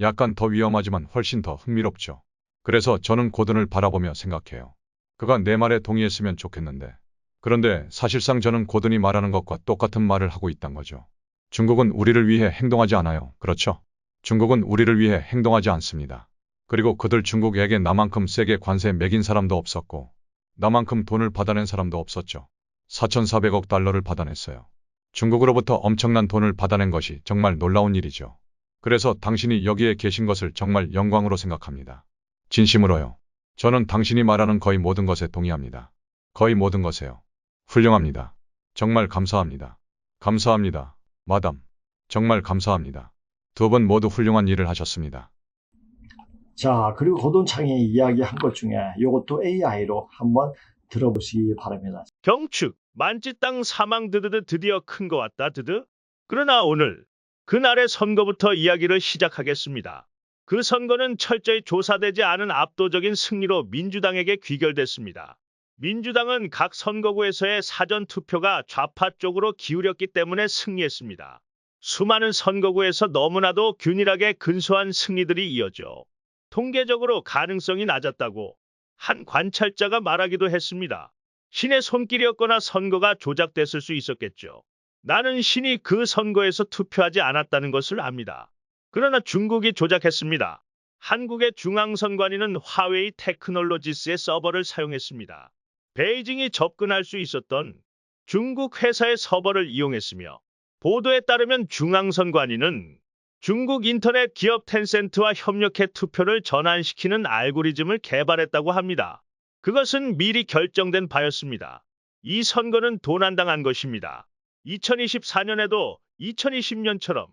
약간 더 위험하지만 훨씬 더 흥미롭죠. 그래서 저는 고든을 바라보며 생각해요. 그가 내 말에 동의했으면 좋겠는데. 그런데 사실상 저는 고든이 말하는 것과 똑같은 말을 하고 있단 거죠. 중국은 우리를 위해 행동하지 않아요. 그렇죠? 중국은 우리를 위해 행동하지 않습니다. 그리고 그들 중국에게 나만큼 세게 관세 매긴 사람도 없었고 나만큼 돈을 받아낸 사람도 없었죠. 4,400억 달러를 받아냈어요. 중국으로부터 엄청난 돈을 받아낸 것이 정말 놀라운 일이죠. 그래서 당신이 여기에 계신 것을 정말 영광으로 생각합니다. 진심으로요. 저는 당신이 말하는 거의 모든 것에 동의합니다. 거의 모든 것에요. 훌륭합니다. 정말 감사합니다. 감사합니다. 마담. 정말 감사합니다. 두 분 모두 훌륭한 일을 하셨습니다. 자, 그리고 고동창이 이야기한 것 중에 이것도 AI로 한번 들어보시기 바랍니다. 경축 만찢 땅 사망 드드드 드디어 큰 거 왔다 드드. 그러나 오늘 그날의 선거부터 이야기를 시작하겠습니다. 그 선거는 철저히 조사되지 않은 압도적인 승리로 민주당에게 귀결됐습니다. 민주당은 각 선거구에서의 사전 투표가 좌파 쪽으로 기울였기 때문에 승리했습니다. 수많은 선거구에서 너무나도 균일하게 근소한 승리들이 이어져 통계적으로 가능성이 낮았다고 한 관찰자가 말하기도 했습니다. 신의 손길이었거나 선거가 조작됐을 수 있었겠죠. 나는 신이 그 선거에서 투표하지 않았다는 것을 압니다. 그러나 중국이 조작했습니다. 한국의 중앙선관위는 화웨이 테크놀로지스의 서버를 사용했습니다. 베이징이 접근할 수 있었던 중국 회사의 서버를 이용했으며 보도에 따르면 중앙선관위는 중국 인터넷 기업 텐센트와 협력해 투표를 전환시키는 알고리즘을 개발했다고 합니다. 그것은 미리 결정된 바였습니다. 이 선거는 도난당한 것입니다. 2024년에도 2020년처럼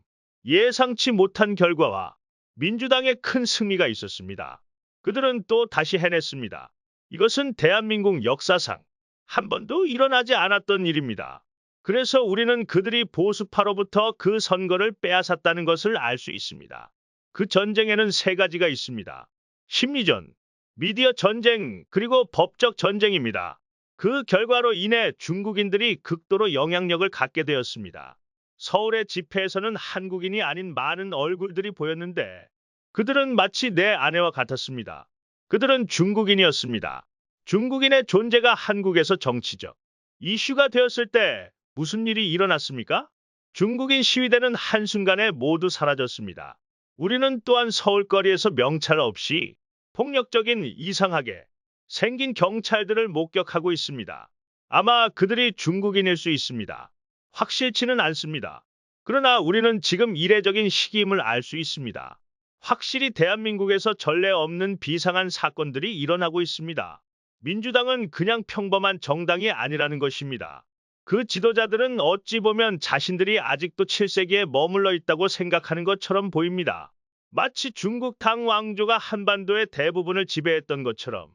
예상치 못한 결과와 민주당의 큰 승리가 있었습니다. 그들은 또 다시 해냈습니다. 이것은 대한민국 역사상 한 번도 일어나지 않았던 일입니다. 그래서 우리는 그들이 보수파로부터 그 선거를 빼앗았다는 것을 알 수 있습니다. 그 전쟁에는 세 가지가 있습니다. 심리전, 미디어 전쟁, 그리고 법적 전쟁입니다. 그 결과로 인해 중국인들이 극도로 영향력을 갖게 되었습니다. 서울의 집회에서는 한국인이 아닌 많은 얼굴들이 보였는데 그들은 마치 내 아내와 같았습니다. 그들은 중국인이었습니다. 중국인의 존재가 한국에서 정치적 이슈가 되었을 때 무슨 일이 일어났습니까? 중국인 시위대는 한순간에 모두 사라졌습니다. 우리는 또한 서울거리에서 명찰 없이 폭력적인 이상하게 생긴 경찰들을 목격하고 있습니다. 아마 그들이 중국인일 수 있습니다. 확실치는 않습니다. 그러나 우리는 지금 이례적인 시기임을 알 수 있습니다. 확실히 대한민국에서 전례 없는 비상한 사건들이 일어나고 있습니다. 민주당은 그냥 평범한 정당이 아니라는 것입니다. 그 지도자들은 어찌 보면 자신들이 아직도 7세기에 머물러 있다고 생각하는 것처럼 보입니다. 마치 중국 당 왕조가 한반도의 대부분을 지배했던 것처럼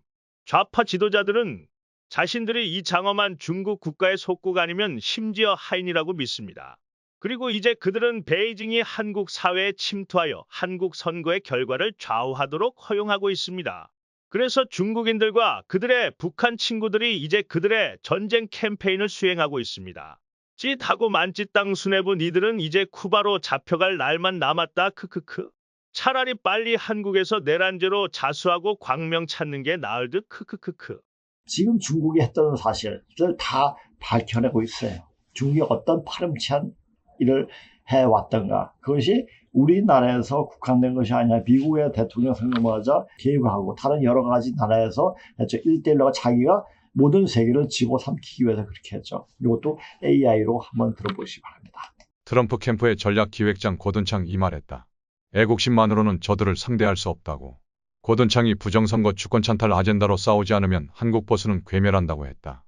좌파 지도자들은 자신들이 이 장엄한 중국 국가의 속국 아니면 심지어 하인이라고 믿습니다. 그리고 이제 그들은 베이징이 한국 사회에 침투하여 한국 선거의 결과를 좌우하도록 허용하고 있습니다. 그래서 중국인들과 그들의 북한 친구들이 이제 그들의 전쟁 캠페인을 수행하고 있습니다. 찌하고 만찢 땅 수뇌부 니들은 이제 쿠바로 잡혀갈 날만 남았다 크크크. 차라리 빨리 한국에서 내란죄로 자수하고 광명 찾는 게 나을 듯 크크크크. 지금 중국이 했던 사실을 다 밝혀내고 있어요. 중국이 어떤 파렴치한 일을 해왔던가. 그것이 우리나라에서 국한된 것이 아니라 미국의 대통령 선거마저 개입을 하고 다른 여러 가지 나라에서 1대1로 자기가 모든 세계를 쥐고 삼키기 위해서 그렇게 했죠. 이것도 AI로 한번 들어보시기 바랍니다. 트럼프 캠프의 전략기획장 고든창이 말했다. 애국심만으로는 저들을 상대할 수 없다고. 고든창이 부정선거 주권찬탈 아젠다로 싸우지 않으면 한국 보수는 괴멸한다고 했다.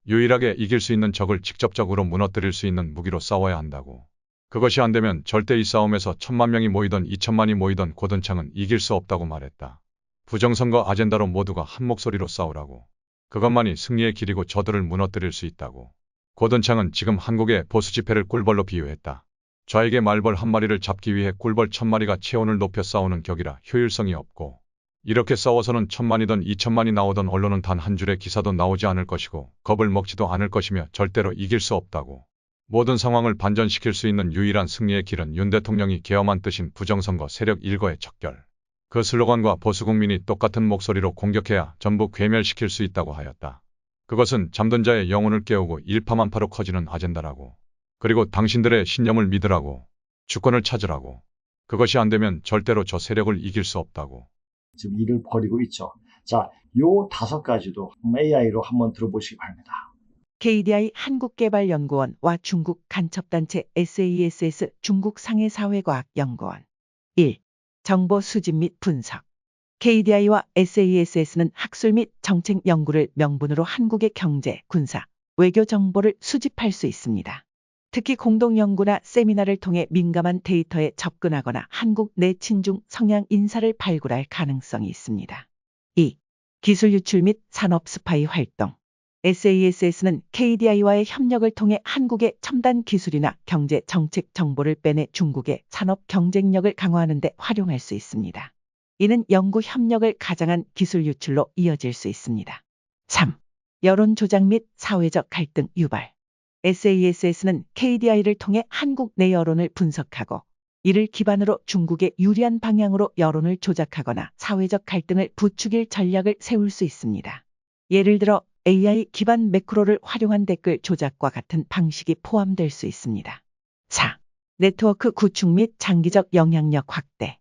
유일하게 이길 수 있는 적을 직접적으로 무너뜨릴 수 있는 무기로 싸워야 한다고. 그것이 안 되면 절대 이 싸움에서 1000만 명이 모이던 2000만이 모이던 고든창은 이길 수 없다고 말했다. 부정선거 아젠다로 모두가 한 목소리로 싸우라고. 그것만이 승리의 길이고 저들을 무너뜨릴 수 있다고. 고든창은 지금 한국의 보수 집회를 꿀벌로 비유했다. 좌익의 말벌 한 마리를 잡기 위해 꿀벌 1000마리가 체온을 높여 싸우는 격이라 효율성이 없고 이렇게 싸워서는 1000만이든 2000만이 나오던 언론은 단 한 줄의 기사도 나오지 않을 것이고 겁을 먹지도 않을 것이며 절대로 이길 수 없다고. 모든 상황을 반전시킬 수 있는 유일한 승리의 길은 윤 대통령이 계엄한 뜻인 부정선거 세력 일거의 척결. 그 슬로건과 보수 국민이 똑같은 목소리로 공격해야 전부 괴멸시킬 수 있다고 하였다. 그것은 잠든 자의 영혼을 깨우고 일파만파로 커지는 아젠다라고. 그리고 당신들의 신념을 믿으라고. 주권을 찾으라고. 그것이 안 되면 절대로 저 세력을 이길 수 없다고. 지금 일을 벌이고 있죠. 자, 요 5가지도 AI로 한번 들어보시기 바랍니다. KDI 한국개발연구원과 중국 간첩단체 SASS 중국 상해사회과학연구원 1. 정보 수집 및 분석 KDI와 SASS는 학술 및 정책 연구를 명분으로 한국의 경제, 군사, 외교 정보를 수집할 수 있습니다. 특히 공동연구나 세미나를 통해 민감한 데이터에 접근하거나 한국 내 친중 성향 인사를 발굴할 가능성이 있습니다. 2. 기술 유출 및 산업 스파이 활동 SASS는 KDI와의 협력을 통해 한국의 첨단 기술이나 경제 정책 정보를 빼내 중국의 산업 경쟁력을 강화하는 데 활용할 수 있습니다. 이는 연구 협력을 가장한 기술 유출로 이어질 수 있습니다. 3. 여론 조작 및 사회적 갈등 유발. SASS는 KDI를 통해 한국 내 여론을 분석하고 이를 기반으로 중국에 유리한 방향으로 여론을 조작하거나 사회적 갈등을 부추길 전략을 세울 수 있습니다. 예를 들어 AI 기반 매크로를 활용한 댓글 조작과 같은 방식이 포함될 수 있습니다. 4. 네트워크 구축 및 장기적 영향력 확대.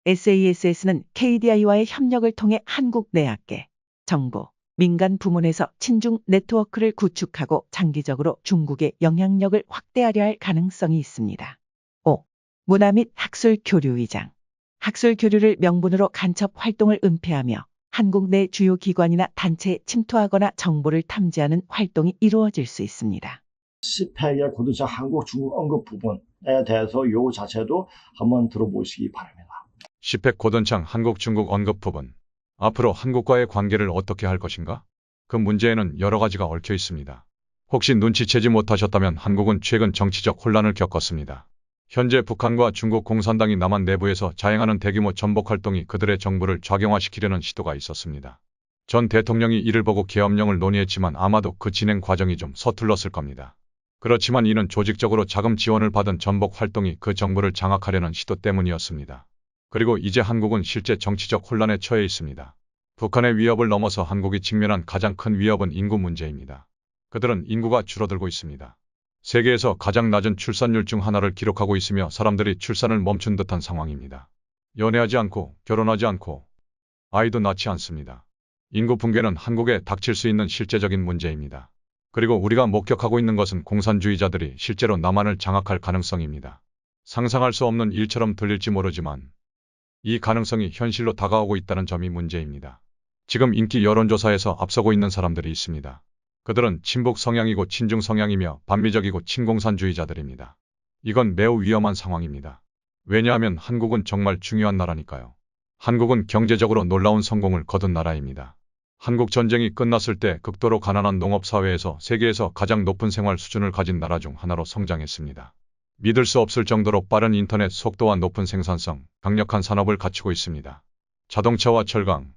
SASS는 KDI와의 협력을 통해 한국 내학계, 정부, 민간 부문에서 친중 네트워크를 구축하고 장기적으로 중국의 영향력을 확대하려 할 가능성이 있습니다. 5. 문화 및 학술 교류 위장. 학술 교류를 명분으로 간첩 활동을 은폐하며 한국 내 주요 기관이나 단체에 침투하거나 정보를 탐지하는 활동이 이루어질 수 있습니다. 10회의 고도자 한국 중국 언급 부분에 대해서 요 자체도 한번 들어보시기 바랍니다. 10회 고던창 한국 중국 언급 부분. 앞으로 한국과의 관계를 어떻게 할 것인가? 그 문제에는 여러 가지가 얽혀 있습니다. 혹시 눈치채지 못하셨다면 한국은 최근 정치적 혼란을 겪었습니다. 현재 북한과 중국 공산당이 남한 내부에서 자행하는 대규모 전복 활동이 그들의 정부를 좌경화시키려는 시도가 있었습니다. 전 대통령이 이를 보고 계엄령을 논의했지만 아마도 그 진행 과정이 좀 서툴렀을 겁니다. 그렇지만 이는 조직적으로 자금 지원을 받은 전복 활동이 그 정부를 장악하려는 시도 때문이었습니다. 그리고 이제 한국은 실제 정치적 혼란에 처해 있습니다. 북한의 위협을 넘어서 한국이 직면한 가장 큰 위협은 인구 문제입니다. 그들은 인구가 줄어들고 있습니다. 세계에서 가장 낮은 출산율 중 하나를 기록하고 있으며 사람들이 출산을 멈춘 듯한 상황입니다. 연애하지 않고 결혼하지 않고 아이도 낳지 않습니다. 인구 붕괴는 한국에 닥칠 수 있는 실제적인 문제입니다. 그리고 우리가 목격하고 있는 것은 공산주의자들이 실제로 남한을 장악할 가능성입니다. 상상할 수 없는 일처럼 들릴지 모르지만 이 가능성이 현실로 다가오고 있다는 점이 문제입니다. 지금 인기 여론조사에서 앞서고 있는 사람들이 있습니다. 그들은 친북 성향이고 친중 성향이며 반미적이고 친공산주의자들입니다. 이건 매우 위험한 상황입니다. 왜냐하면 한국은 정말 중요한 나라니까요. 한국은 경제적으로 놀라운 성공을 거둔 나라입니다. 한국 전쟁이 끝났을 때 극도로 가난한 농업사회에서 세계에서 가장 높은 생활 수준을 가진 나라 중 하나로 성장했습니다. 믿을 수 없을 정도로 빠른 인터넷 속도와 높은 생산성, 강력한 산업을 갖추고 있습니다. 자동차와 철강,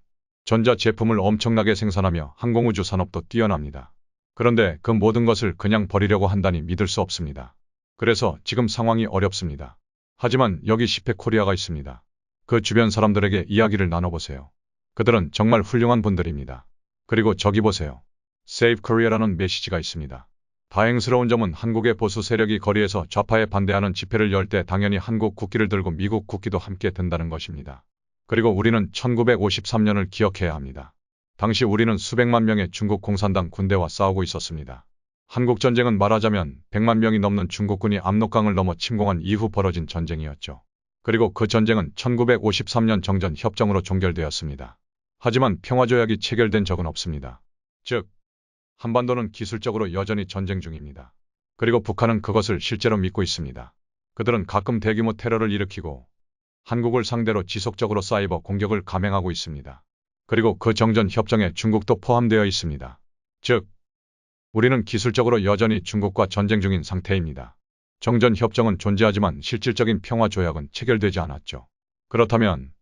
전자제품을 엄청나게 생산하며 항공우주 산업도 뛰어납니다. 그런데 그 모든 것을 그냥 버리려고 한다니 믿을 수 없습니다. 그래서 지금 상황이 어렵습니다. 하지만 여기 10회 코리아가 있습니다. 그 주변 사람들에게 이야기를 나눠보세요. 그들은 정말 훌륭한 분들입니다. 그리고 저기 보세요. Save Korea라는 메시지가 있습니다. 다행스러운 점은 한국의 보수 세력이 거리에서 좌파에 반대하는 집회를 열 때 당연히 한국 국기를 들고 미국 국기도 함께 든다는 것입니다. 그리고 우리는 1953년을 기억해야 합니다. 당시 우리는 수백만 명의 중국 공산당 군대와 싸우고 있었습니다. 한국 전쟁은 말하자면 100만 명이 넘는 중국군이 압록강을 넘어 침공한 이후 벌어진 전쟁이었죠. 그리고 그 전쟁은 1953년 정전 협정으로 종결되었습니다. 하지만 평화조약이 체결된 적은 없습니다. 즉, 한반도는 기술적으로 여전히 전쟁 중입니다. 그리고 북한은 그것을 실제로 믿고 있습니다. 그들은 가끔 대규모 테러를 일으키고 한국을 상대로 지속적으로 사이버 공격을 감행하고 있습니다. 그리고 그 정전 협정에 중국도 포함되어 있습니다. 즉, 우리는 기술적으로 여전히 중국과 전쟁 중인 상태입니다. 정전 협정은 존재하지만 실질적인 평화 조약은 체결되지 않았죠. 그렇다면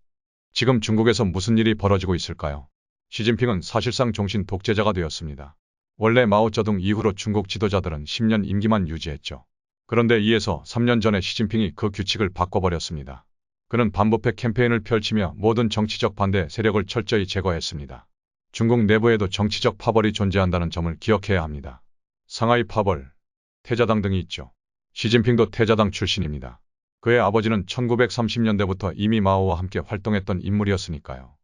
지금 중국에서 무슨 일이 벌어지고 있을까요? 시진핑은 사실상 종신 독재자가 되었습니다. 원래 마오쩌둥 이후로 중국 지도자들은 10년 임기만 유지했죠. 그런데 이에서 3년 전에 시진핑이 그 규칙을 바꿔버렸습니다. 그는 반부패 캠페인을 펼치며 모든 정치적 반대 세력을 철저히 제거했습니다. 중국 내부에도 정치적 파벌이 존재한다는 점을 기억해야 합니다. 상하이 파벌, 태자당 등이 있죠. 시진핑도 태자당 출신입니다. 그의 아버지는 1930년대부터 이미 마오와 함께 활동했던 인물이었으니까요.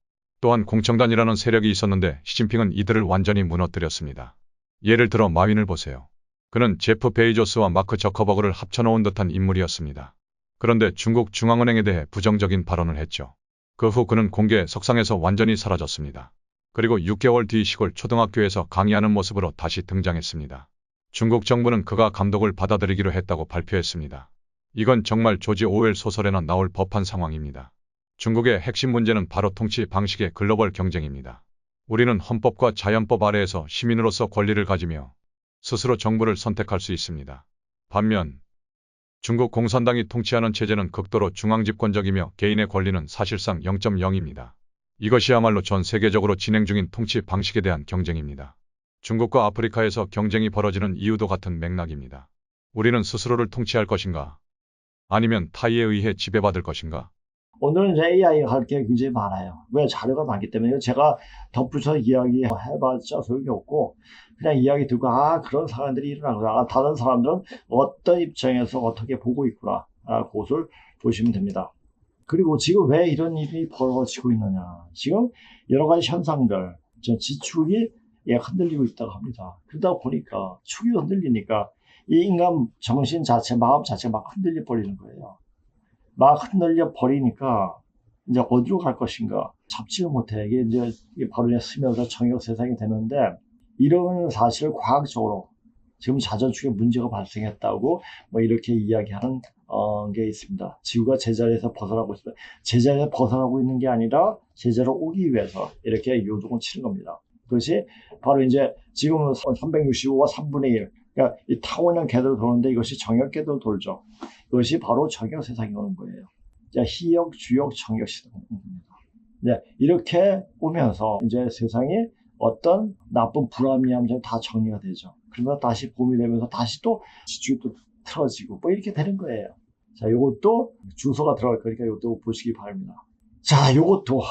또한 공청단이라는 세력이 있었는데 시진핑은 이들을 완전히 무너뜨렸습니다. 예를 들어 마윈을 보세요. 그는 제프 베이조스와 마크 저커버그를 합쳐놓은 듯한 인물이었습니다. 그런데 중국 중앙은행에 대해 부정적인 발언을 했죠. 그 후 그는 공개 석상에서 완전히 사라졌습니다. 그리고 6개월 뒤 시골 초등학교에서 강의하는 모습으로 다시 등장했습니다. 중국 정부는 그가 감독을 받아들이기로 했다고 발표했습니다. 이건 정말 조지 오웰 소설에나 나올 법한 상황입니다. 중국의 핵심 문제는 바로 통치 방식의 글로벌 경쟁입니다. 우리는 헌법과 자연법 아래에서 시민으로서 권리를 가지며 스스로 정부를 선택할 수 있습니다. 반면 중국 공산당이 통치하는 체제는 극도로 중앙집권적이며 개인의 권리는 사실상 0.0입니다. 이것이야말로 전 세계적으로 진행 중인 통치 방식에 대한 경쟁입니다. 중국과 아프리카에서 경쟁이 벌어지는 이유도 같은 맥락입니다. 우리는 스스로를 통치할 것인가? 아니면 타의에 의해 지배받을 것인가? 오늘은 이제 AI 할 게 굉장히 많아요. 왜? 자료가 많기 때문에. 제가 덧붙여 이야기해봤자 소용이 없고, 그냥 이야기 듣고, 그런 상황들이 일어나구나. 다른 사람들은 어떤 입장에서 어떻게 보고 있구나. 그것을 보시면 됩니다. 그리고 지금 왜 이런 일이 벌어지고 있느냐. 지금 여러 가지 현상들, 지축이 흔들리고 있다고 합니다. 그러다 보니까, 축이 흔들리니까, 이 인간 정신 자체, 마음 자체가 막 흔들려 버리는 거예요. 막 흔들려 버리니까 이제 어디로 갈 것인가 잡지를 못해. 이게 이제 바로 스며서 정역 세상이 되는데, 이런 사실을 과학적으로 지금 자전축에 문제가 발생했다고 뭐 이렇게 이야기하는 게 있습니다. 지구가 제자리에서 벗어나고 있습니다. 제자리에서 벗어나고 있는 게 아니라 제자로 오기 위해서 이렇게 요동을 치는 겁니다. 그것이 바로 이제 지금은 365와 3분의 1. 그러니까 이 타원형 궤도로 도는데 이것이 정역 궤도로 돌죠. 이것이 바로 정역 세상이 오는 거예요. 희역, 주역, 정역 시대입니다. 이렇게 오면서 이제 세상이 어떤 나쁜 불합리함 다 정리가 되죠. 그러면 다시 봄이 되면서 다시 또 지축이 또 틀어지고 뭐 이렇게 되는 거예요. 자, 요것도 주소가 들어갈 거니까 이것도 보시기 바랍니다. 자, 요것도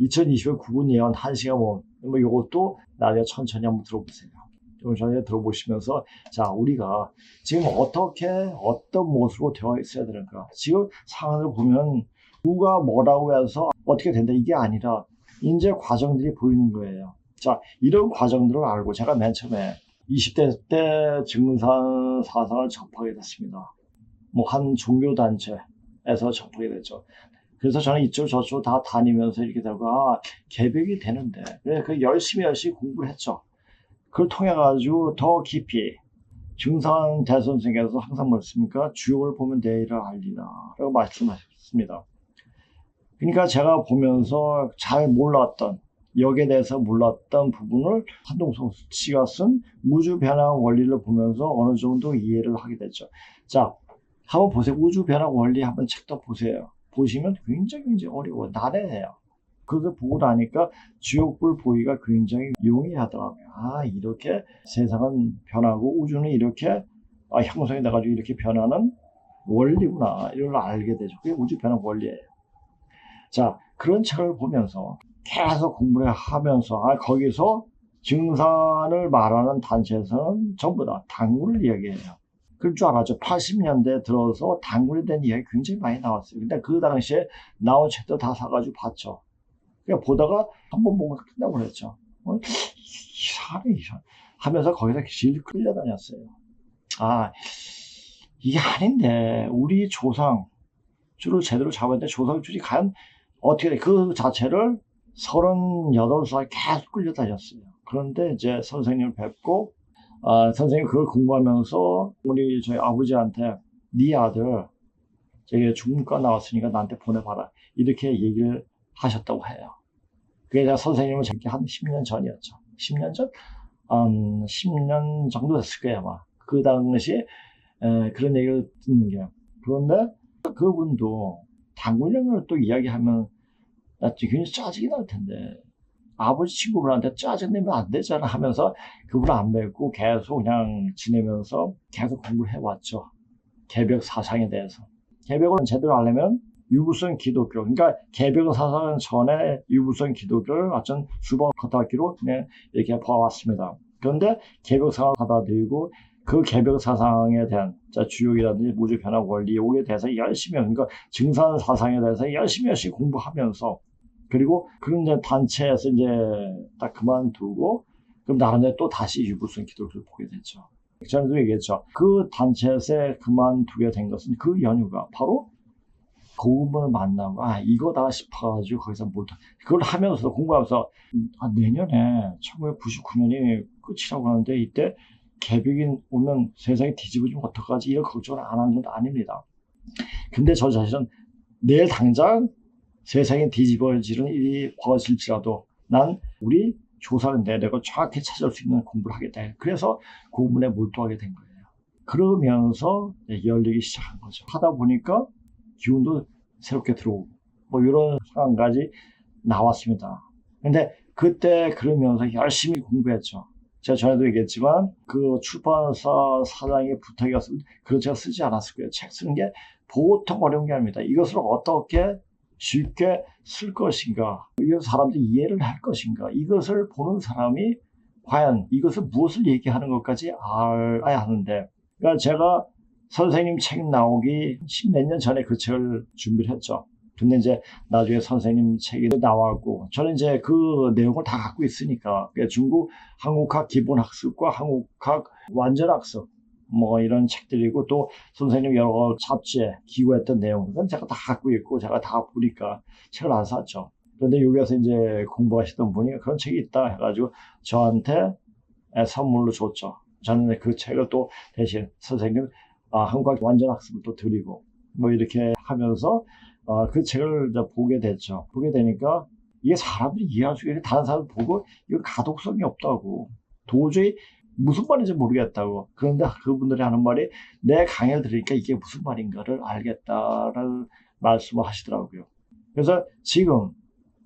2020년 구분 예언 1시간 뭐 요것도 나중에 천천히 한번 들어보세요. 좀 전에 들어보시면서, 자, 우리가 지금 어떤 모습으로 되어 있어야 되는가. 지금 상황을 보면 누가 뭐라고 해서 어떻게 된다 이게 아니라 이제 과정들이 보이는 거예요. 자, 이런 과정들을 알고 제가 맨 처음에 20대 때 증산 사상을 접하게 됐습니다. 뭐 한 종교단체에서 접하게 됐죠. 그래서 저는 이쪽 저쪽 다 다니면서 이렇게 되고, 개벽이 되는데, 그래서 열심히 공부를 했죠. 그걸 통해 가지고 더 깊이 증산 대선생께서 항상 말씀하십니까? 주역을 보면 내일을 알리라 라고 말씀하셨습니다. 그러니까 제가 보면서 잘 몰랐던, 여기에 대해서 몰랐던 부분을 한동석 씨가 쓴 우주 변화 원리를 보면서 어느 정도 이해를 하게 됐죠. 자, 한번 보세요. 우주 변화 원리 한번 책도 보세요. 보시면 굉장히 어려워요. 난해해요. 그걸 보고 나니까 주역불 보기가 굉장히 용이하더라고요. 이렇게 세상은 변하고 우주는 이렇게 형성이 돼가지고 이렇게 변하는 원리구나. 이걸 알게 되죠. 그게 우주 변화 원리예요. 자, 그런 책을 보면서 계속 공부를 하면서 거기서 증산을 말하는 단체에서는 전부 다 당군을 이야기해요. 그럴 줄 알았죠. 80년대 들어서 당군에 대한 이야기 굉장히 많이 나왔어요. 근데 그 당시에 나온 책도 다 사가지고 봤죠. 그냥 보다가 한번 보고 끝나고 그랬죠. 이상해 하면서 거기서 질 끌려다녔어요. 이게 아닌데 우리 조상 줄을 제대로 잡았는데 조상 줄이 과연 어떻게 돼? 그 자체를 38살 계속 끌려다녔어요. 그런데 이제 선생님을 뵙고 선생님 그걸 공부하면서 우리 저희 아버지한테 네 아들 저기 중문과 나왔으니까 나한테 보내봐라 이렇게 얘기를 하셨다고 해요. 그게 제가 선생님은 제게 한 10년 전이었죠. 10년 전? 10년 정도 됐을 거예요 아마. 그 당시에 그런 얘기를 듣는 게. 그런데 그분도 당군령을 또 이야기하면 나 굉장히 짜증이 날 텐데 아버지 친구분한테 짜증내면 안 되잖아 하면서 그분을 안 뵙고 계속 그냥 지내면서 계속 공부를 해왔죠. 개벽 사상에 대해서. 개벽을 제대로 하려면 유불성 기독교, 그러니까 개벽 사상 전에 유불성 기독교를 어떤 수박 겉핥기로 그냥 이렇게 봐왔습니다. 그런데 개벽 사상을 받아들이고 그 개벽 사상에 대한 주역이라든지 우주 변화 원리 요에 대해서 열심히 그러니까 증산 사상에 대해서 열심히 공부하면서 그리고 그런 이제 단체에서 이제 딱 그만두고 그럼 나름대로 또 다시 유불성 기독교를 보게 됐죠. 전에도 얘기했죠. 그 단체에서 그만두게 된 것은 그 연유가 바로 그분을 만나고 이거다 싶어가지고 거기서 그걸 하면서 공부하면서 내년에 1999년이 끝이라고 하는데 이때 개벽이 오면 세상이 뒤집어지면 어떡하지 이런 걱정을 안 하는 건 아닙니다. 근데 저 자신은 내일 당장 세상이 뒤집어지는 일이 벌어질지라도 난 우리 조사를 내려고 정확히 찾을 수 있는 공부를 하겠다. 그래서 고문에 몰두하게 된 거예요. 그러면서 열리기 시작한 거죠. 하다 보니까 기운도 새롭게 들어오고 뭐 이런 상황까지 나왔습니다. 근데 그때 그러면서 열심히 공부했죠. 제가 전에도 얘기했지만 그 출판사 사장의 부탁이 왔으면 그런 제가 쓰지 않았을 거예요. 책 쓰는 게 보통 어려운 게 아닙니다. 이것을 어떻게 쉽게 쓸 것인가, 이것을 사람들이 이해를 할 것인가, 이것을 보는 사람이 과연 이것을 무엇을 얘기하는 것까지 알아야 하는데, 그러니까 제가 선생님 책 나오기 10몇 년 전에 그 책을 준비를 했죠. 근데 이제 나중에 선생님 책이 나왔고, 저는 이제 그 내용을 다 갖고 있으니까, 중국 한국학 기본학습과 한국학 완전학습, 뭐 이런 책들이고, 또 선생님 여러 잡지에 기고했던 내용은 제가 다 갖고 있고, 제가 다 보니까 책을 안 샀죠. 그런데 여기서 이제 공부하시던 분이 그런 책이 있다 해가지고 저한테 선물로 줬죠. 저는 그 책을 또 대신 선생님 한국학 완전학습을 또 드리고, 뭐 이렇게 하면서 그 책을 이제 보게 됐죠. 보게 되니까 이게 사람들이 이해할 수 있게 다른 사람 보고 이거 가독성이 없다고. 도저히 무슨 말인지 모르겠다고. 그런데 그분들이 하는 말이 내 강의를 들으니까 이게 무슨 말인가를 알겠다라는 말씀을 하시더라고요. 그래서 지금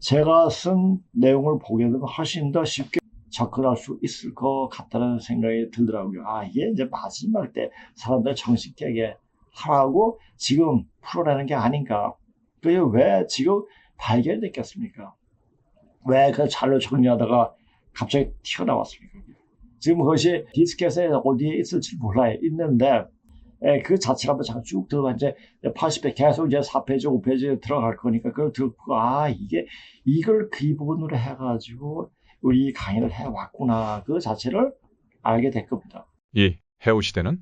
제가 쓴 내용을 보게 되면 훨씬 더 쉽게 접근할 수 있을 것 같다는 생각이 들더라고요. 이게 이제 마지막 때 사람들 정신 깨게 하라고 지금 풀어내는 게 아닌가. 그게 왜 지금 발견됐겠습니까? 왜 그 자료 정리하다가 갑자기 튀어나왔습니까? 지금 그것이 디스켓에 어디에 있을지 몰라요. 있는데, 그 자체가 한번 잠깐 쭉 들어가, 이제 80회 계속 이제 4페이지, 5페이지에 들어갈 거니까, 그걸 듣고, 이걸 기본으로 해가지고, 우리 강의를 해왔구나. 그 자체를 알게 될 겁니다. 이 해우 시대는?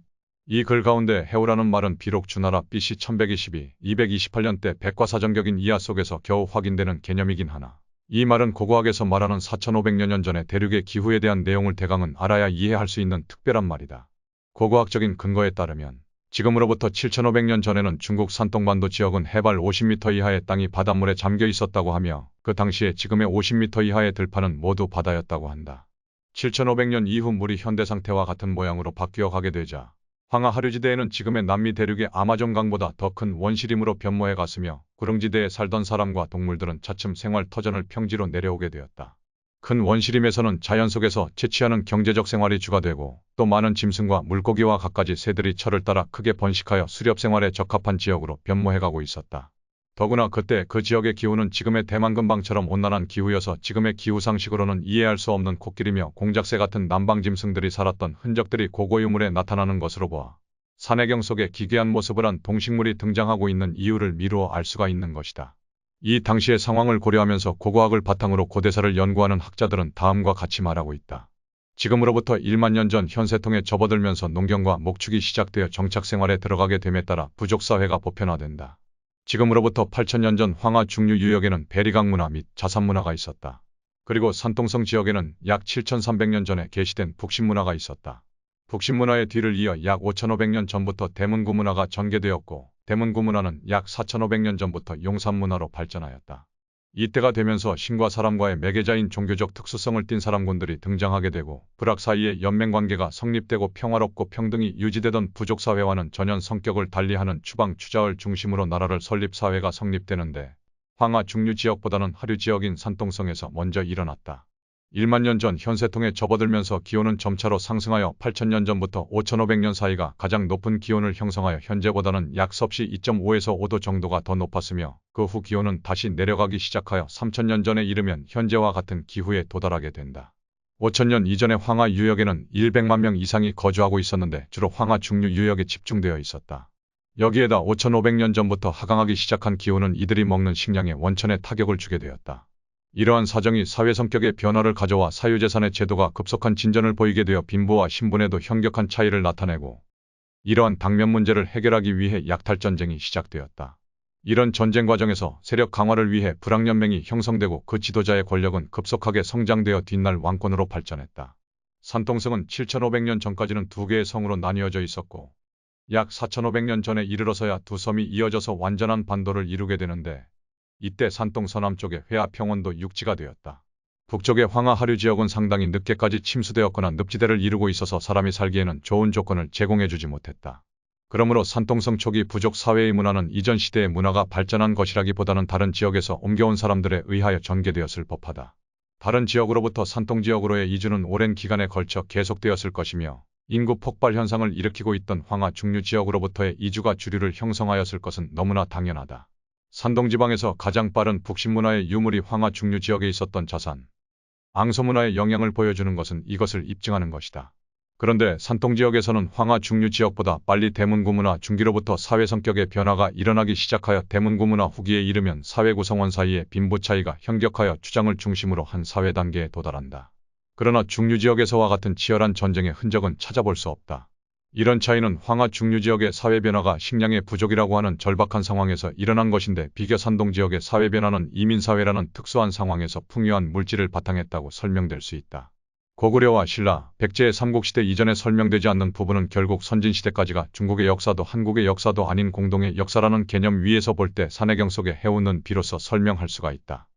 이 글 가운데 해우라는 말은 비록 주나라 BC 1122, 228년 때 백과사전격인 이하 속에서 겨우 확인되는 개념이긴 하나, 이 말은 고고학에서 말하는 4500여 년 전의 대륙의 기후에 대한 내용을 대강은 알아야 이해할 수 있는 특별한 말이다. 고고학적인 근거에 따르면 지금으로부터 7500년 전에는 중국 산동반도 지역은 해발 50m 이하의 땅이 바닷물에 잠겨 있었다고 하며 그 당시에 지금의 50m 이하의 들판은 모두 바다였다고 한다. 7500년 이후 물이 현대 상태와 같은 모양으로 바뀌어 가게 되자 황하 하류지대에는 지금의 남미 대륙의 아마존 강보다 더 큰 원시림으로 변모해 갔으며 구릉지대에 살던 사람과 동물들은 차츰 생활 터전을 평지로 내려오게 되었다. 큰 원시림에서는 자연 속에서 채취하는 경제적 생활이 주가 되고 또 많은 짐승과 물고기와 갖가지 새들이 철을 따라 크게 번식하여 수렵 생활에 적합한 지역으로 변모해가고 있었다. 더구나 그때 그 지역의 기후는 지금의 대만 근방처럼 온난한 기후여서 지금의 기후 상식으로는 이해할 수 없는 코끼리며 공작새 같은 남방 짐승들이 살았던 흔적들이 고고 유물에 나타나는 것으로 보아 산해경 속에 기괴한 모습을 한 동식물이 등장하고 있는 이유를 미루어 알 수가 있는 것이다. 이 당시의 상황을 고려하면서 고고학을 바탕으로 고대사를 연구하는 학자들은 다음과 같이 말하고 있다. 지금으로부터 1만 년 전 현세통에 접어들면서 농경과 목축이 시작되어 정착생활에 들어가게 됨에 따라 부족사회가 보편화된다. 지금으로부터 8000년 전 황하 중류 유역에는 베리강 문화 및 자산 문화가 있었다. 그리고 산동성 지역에는 약 7300년 전에 계시된 북신 문화가 있었다. 북신 문화의 뒤를 이어 약 5500년 전부터 대문구 문화가 전개되었고 대문구 문화는 약 4500년 전부터 용산 문화로 발전하였다. 이때가 되면서 신과 사람과의 매개자인 종교적 특수성을 띤 사람군들이 등장하게 되고 불악 사이의 연맹관계가 성립되고 평화롭고 평등이 유지되던 부족사회와는 전혀 성격을 달리하는 추방 추자을 중심으로 나라를 설립 사회가 성립되는데 황하 중류 지역보다는 하류 지역인 산동성에서 먼저 일어났다. 1만 년 전 현세통에 접어들면서 기온은 점차로 상승하여 8000년 전부터 5500년 사이가 가장 높은 기온을 형성하여 현재보다는 약 섭씨 2.5에서 5도 정도가 더 높았으며 그 후 기온은 다시 내려가기 시작하여 3000년 전에 이르면 현재와 같은 기후에 도달하게 된다. 5000년 이전의 황하 유역에는 100만 명 이상이 거주하고 있었는데 주로 황하 중류 유역에 집중되어 있었다. 여기에다 5500년 전부터 하강하기 시작한 기후는 이들이 먹는 식량에 원천에 타격을 주게 되었다. 이러한 사정이 사회 성격의 변화를 가져와 사유재산의 제도가 급속한 진전을 보이게 되어 빈부와 신분에도 현격한 차이를 나타내고 이러한 당면 문제를 해결하기 위해 약탈전쟁이 시작되었다. 이런 전쟁 과정에서 세력 강화를 위해 불악연맹이 형성되고 그 지도자의 권력은 급속하게 성장되어 뒷날 왕권으로 발전했다. 산동성은 7500년 전까지는 두 개의 성으로 나뉘어져 있었고 약 4500년 전에 이르러서야 두 섬이 이어져서 완전한 반도를 이루게 되는데 이때 산동 서남쪽의 회하 평원도 육지가 되었다. 북쪽의 황하 하류 지역은 상당히 늦게까지 침수되었거나 늪지대를 이루고 있어서 사람이 살기에는 좋은 조건을 제공해주지 못했다. 그러므로 산동성 초기 부족 사회의 문화는 이전 시대의 문화가 발전한 것이라기보다는 다른 지역에서 옮겨온 사람들에 의하여 전개되었을 법하다. 다른 지역으로부터 산동 지역으로의 이주는 오랜 기간에 걸쳐 계속되었을 것이며 인구 폭발 현상을 일으키고 있던 황하 중류 지역으로부터의 이주가 주류를 형성하였을 것은 너무나 당연하다. 산동 지방에서 가장 빠른 북신 문화의 유물이 황하 중류 지역에 있었던 자산, 앙소 문화의 영향을 보여주는 것은 이것을 입증하는 것이다. 그런데 산동 지역에서는 황하 중류 지역보다 빨리 대문구 문화 중기로부터 사회 성격의 변화가 일어나기 시작하여 대문구 문화 후기에 이르면 사회 구성원 사이의 빈부 차이가 현격하여 주장을 중심으로 한 사회 단계에 도달한다. 그러나 중류 지역에서와 같은 치열한 전쟁의 흔적은 찾아볼 수 없다. 이런 차이는 황하 중류 지역의 사회 변화가 식량의 부족이라고 하는 절박한 상황에서 일어난 것인데 비교 산동 지역의 사회 변화는 이민사회라는 특수한 상황에서 풍요한 물질을 바탕했다고 설명될 수 있다. 고구려와 신라, 백제의 삼국시대 이전에 설명되지 않는 부분은 결국 선진시대까지가 중국의 역사도 한국의 역사도 아닌 공동의 역사라는 개념 위에서 볼 때 산해경 속의 해운은 비로소 설명할 수가 있다.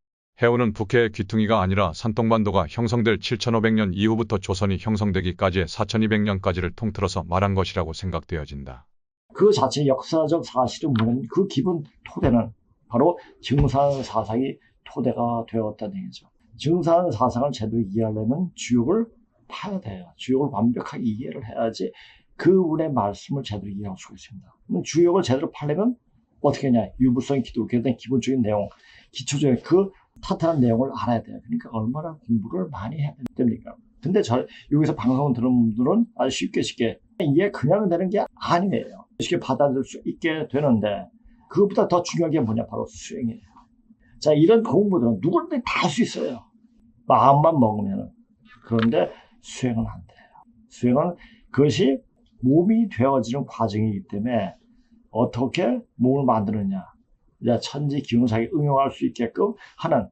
해운은 북해의 귀퉁이가 아니라 산동반도가 형성될 7500년 이후부터 조선이 형성되기까지의 4200년까지를 통틀어서 말한 것이라고 생각되어진다. 그 자체 역사적 사실은 뭐냐면 그 기본 토대는 바로 증산 사상이 토대가 되었다는 얘기죠. 증산 사상을 제대로 이해하려면 주역을 파야 돼요. 주역을 완벽하게 이해를 해야지 그분의 말씀을 제대로 이해할 수가 있습니다. 그럼 주역을 제대로 파려면 어떻게 하냐? 유무성 기독교에 대한 기본적인 내용, 기초적인 그 탄탄한 내용을 알아야 돼요. 그러니까 얼마나 공부를 많이 해야 됩니까? 근데 여기서 방송을 들은 분들은 아주 쉽게 이게 그냥 되는 게 아니에요. 쉽게 받아들일 수 있게 되는데 그것보다 더 중요한 게 뭐냐? 바로 수행이에요. 자, 이런 공부들은 누구든지 다 할 수 있어요. 마음만 먹으면. 그런데 수행은 안 돼요. 수행은 그것이 몸이 되어지는 과정이기 때문에 어떻게 몸을 만드느냐. 천지 기운사에 응용할 수 있게끔 하는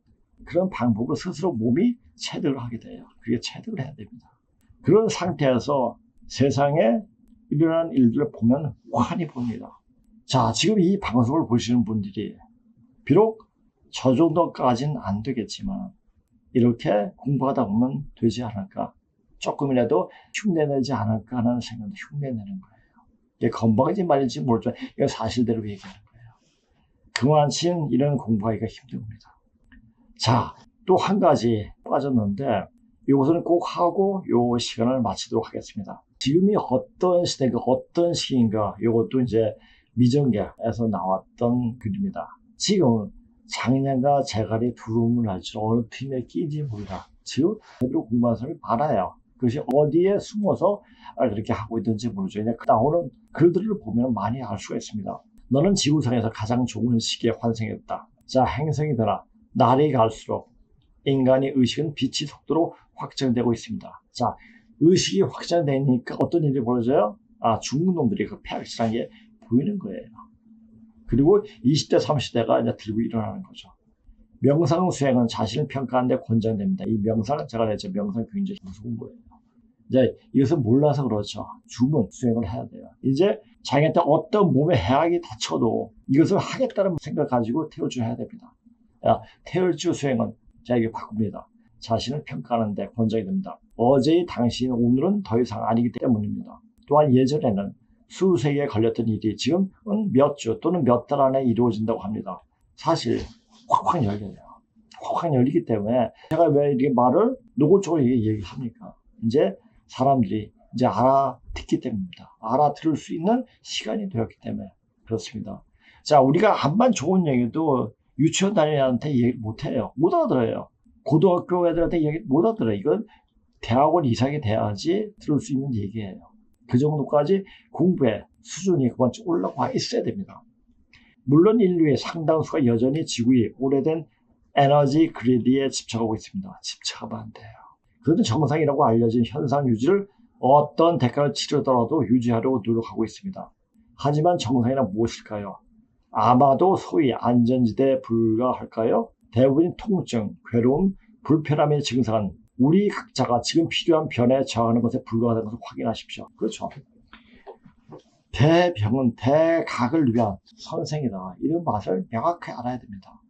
그런 방법을 스스로 몸이 체득을 하게 돼요. 그게 체득을 해야 됩니다. 그런 상태에서 세상에 일어나는 일들을 보면 환히 봅니다. 자, 지금 이 방송을 보시는 분들이 비록 저 정도까지는 안 되겠지만 이렇게 공부하다 보면 되지 않을까, 조금이라도 흉내내지 않을까 하는 생각도 흉내내는 거예요. 이게 건방진 말인지 모르지만 이거 사실대로 얘기하는 거예요. 그만큼 이런 공부하기가 힘듭니다. 자, 또 한 가지 빠졌는데 이것은 꼭 하고 요 시간을 마치도록 하겠습니다. 지금이 어떤 시대인가 어떤 시기인가, 이것도 이제 미정계에서 나왔던 글입니다. 지금 작년과 재갈이 두루뭉을 할지 어느 팀에 끼인지 몰라. 지금 제대로 공부하는 사람이 많아요. 그것이 어디에 숨어서 그렇게 하고 있는지 모르죠. 그냥 나오는 글들을 보면 많이 알 수가 있습니다. 너는 지구상에서 가장 좋은 시기에 환생했다. 자, 행성이 변화. 날이 갈수록 인간의 의식은 빛의 속도로 확장되고 있습니다. 자, 의식이 확장되니까 어떤 일이 벌어져요? 중국 놈들이 그 폐악질한 게 보이는 거예요. 그리고 20대, 30대가 이제 들고 일어나는 거죠. 명상 수행은 자신을 평가하는 데 권장됩니다. 이 명상은 제가 했죠. 명상 굉장히 무서운 거예요. 이제 이것은 몰라서 그렇죠. 주문 수행을 해야 돼요. 이제 자기한테 어떤 몸에 해악이 닥쳐도 이것을 하겠다는 생각 가지고 태울주해야 됩니다. 태울주 수행은 제가 이게 바꿉니다. 자신을 평가하는 데 권장이 됩니다. 어제의 당신은 오늘은 더 이상 아니기 때문입니다. 또한 예전에는 수세 개에 걸렸던 일이 지금은 몇 주 또는 몇 달 안에 이루어진다고 합니다. 사실 확확 열려요. 확확 열리기 때문에 제가 왜 이렇게 말을 노골적으로 얘기합니까? 이제 사람들이 이제 알아듣기 때문입니다. 알아들을 수 있는 시간이 되었기 때문에 그렇습니다. 자, 우리가 암만 좋은 얘기도 유치원 다니는한테 얘기 못해요. 못 알아들어요. 고등학교 애들한테 얘기 못 알아들어요. 이건 대학원 이상이 돼야지 들을 수 있는 얘기예요. 그 정도까지 공부의 수준이 그만 올라와 있어야 됩니다. 물론 인류의 상당수가 여전히 지구의 오래된 에너지 그리드에 집착하고 있습니다. 집착하면 안 돼요. 그런데 정상이라고 알려진 현상 유지를 어떤 대가를 치르더라도 유지하려고 노력하고 있습니다. 하지만 정상이란 무엇일까요? 아마도 소위 안전지대에 불과할까요? 대부분이 통증, 괴로움, 불편함의 증상은 우리 각자가 지금 필요한 변화에 저항하는 것에 불과하다는 것을 확인하십시오. 그렇죠. 대병은 대각을 위한 선생이다. 이런 맛을 명확히 알아야 됩니다.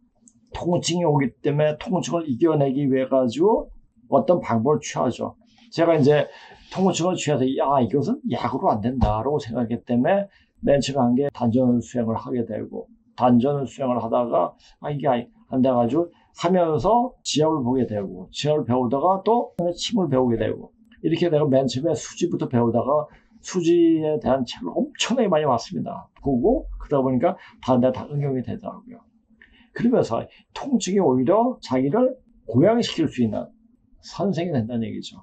통증이 오기 때문에 통증을 이겨내기 위해 가지고 어떤 방법을 취하죠. 제가 이제 통증을 취해서 이것은 약으로 안 된다라고 생각했기 때문에 맨 처음에 한 게 단전 수행을 하게 되고, 단전 수행을 하다가 이게 안 돼가지고 하면서 지압을 보게 되고, 지압을 배우다가 또 침을 배우게 되고, 이렇게 내가 맨 처음에 수지부터 배우다가 수지에 대한 책을 엄청나게 많이 봤습니다. 보고 그러다 보니까 다른 데 다 응용이 되더라고요. 그러면서 통증이 오히려 자기를 고양시킬 수 있는 선생이 된다는 얘기죠.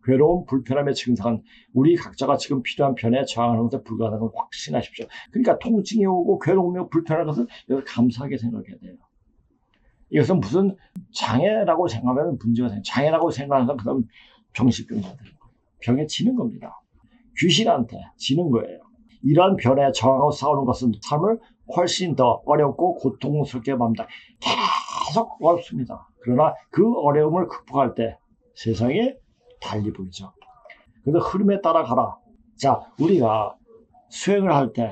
괴로움, 불편함의 증상은 우리 각자가 지금 필요한 변화에 저항하는 것에 불과하다는 걸 확신하십시오. 그러니까 통증이 오고 괴로움이 불편한 것은 이것을 감사하게 생각해야 돼요. 이것은 무슨 장애라고 생각하면 문제가 생겨요. 장애라고 생각하는 사람 그다음 병실병자들. 병에 지는 겁니다. 귀신한테 지는 거예요. 이러한 변화에 저항하고 싸우는 것은 삶을 훨씬 더 어렵고 고통스럽게 만듭니다. 계속 어렵습니다. 그러나 그 어려움을 극복할 때 세상이 달리 보이죠. 그래서 흐름에 따라가라. 자, 우리가 수행을 할 때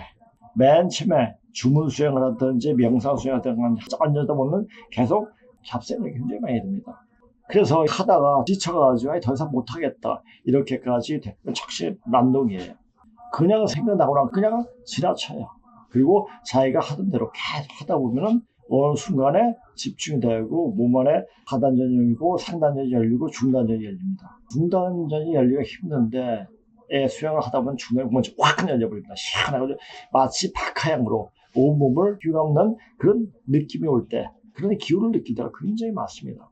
맨 처음에 주문 수행을 하든지 명상 수행을 하든지 앉아다 보면 계속 잡생각이 굉장히 많이 듭니다. 그래서 하다가 지쳐가지고 더 이상 못하겠다 이렇게까지 되면 적시 난동이에요. 그냥 생각나거나 그냥 지나쳐요. 그리고 자기가 하던 대로 계속 하다 보면은 어느 순간에 집중이 되고 몸 안에 하단전이 열리고 상단전이 열리고 중단전이 열립니다. 중단전이 열리기가 힘든데 수행을 하다 보면 중단이 먼저 확 열려버립니다. 시원하고 마치 박하향으로 온몸을 휘감는 그런 느낌이 올 때, 그런 기운을 느낄 때가 굉장히 많습니다.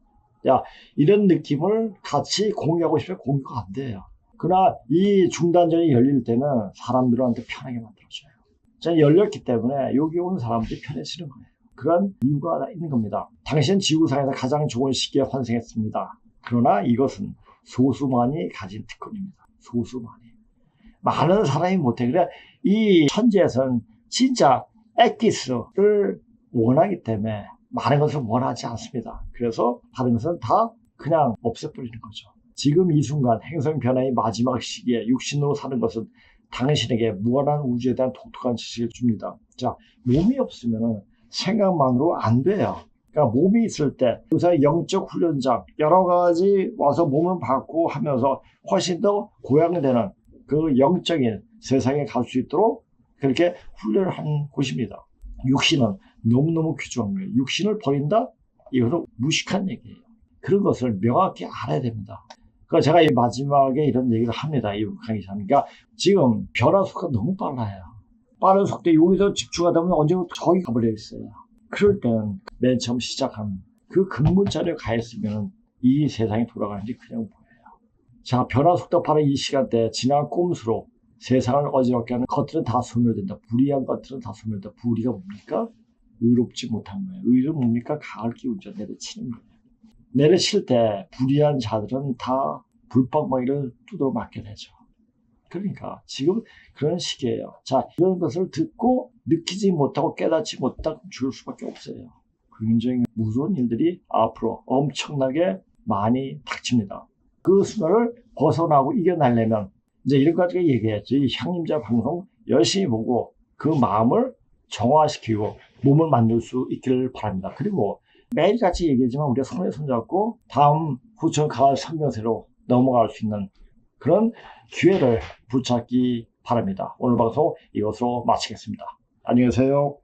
이런 느낌을 같이 공유하고 싶으면 공유가 안 돼요. 그러나 이 중단전이 열릴 때는 사람들한테 편하게 만들어줘요. 자, 열렸기 때문에 여기 온 사람들이 편해지는 거예요. 그런 이유가 있는 겁니다. 당신 지구상에서 가장 좋은 시기에 환생했습니다. 그러나 이것은 소수만이 가진 특권입니다. 소수만이. 많은 사람이 못해. 그래, 이 천지에서는 진짜 엑기스를 원하기 때문에 많은 것을 원하지 않습니다. 그래서 다른 것은 다 그냥 없애버리는 거죠. 지금 이 순간 행성 변화의 마지막 시기에 육신으로 사는 것은 당신에게 무한한 우주에 대한 독특한 지식을 줍니다. 자, 몸이 없으면 생각만으로 안 돼요. 그러니까 몸이 있을 때 요새 영적 훈련장 여러 가지 와서 몸을 받고 하면서 훨씬 더 고양되는 그 영적인 세상에 갈 수 있도록 그렇게 훈련을 한 곳입니다. 육신은 너무너무 귀중한 거예요. 육신을 버린다? 이것은 무식한 얘기예요. 그런 것을 명확히 알아야 됩니다. 그러니까 제가 이 마지막에 이런 얘기를 합니다. 이 강의에서. 그러니까 지금 변화 속도가 너무 빨라요. 빠른 속도에 여기서 집중하다 보면 언제부터 저기 가버려 있어요. 그럴 때는 맨 처음 시작한 그 근본자리에 가 있으면 이 세상이 돌아가는지 그냥 보여요. 자, 변화 속도가 빠른 이 시간대에 지난 꼼수로 세상을 어지럽게 하는 것들은 다 소멸된다. 불의한 것들은 다 소멸된다. 불의가 뭡니까? 의롭지 못한 거예요. 의는 뭡니까? 가을 기운죠. 내려치는 거예요. 내려칠 때 불의한 자들은 다 불방망이를 두드러 맞게 되죠. 그러니까 지금 그런 시기예요. 자, 이런 것을 듣고 느끼지 못하고 깨닫지 못하고 죽을 수밖에 없어요. 굉장히 무서운 일들이 앞으로 엄청나게 많이 닥칩니다. 그 순간을 벗어나고 이겨내려면 이제 이런 가지고 얘기했죠. 이 향림자 방송 열심히 보고 그 마음을 정화시키고 몸을 만들 수 있기를 바랍니다. 그리고 매일같이 얘기하지만 우리가 손에 손잡고 다음 후천 가을 성경세로 넘어갈 수 있는 그런 기회를 붙잡기 바랍니다. 오늘 방송 이것으로 마치겠습니다. 안녕히 계세요.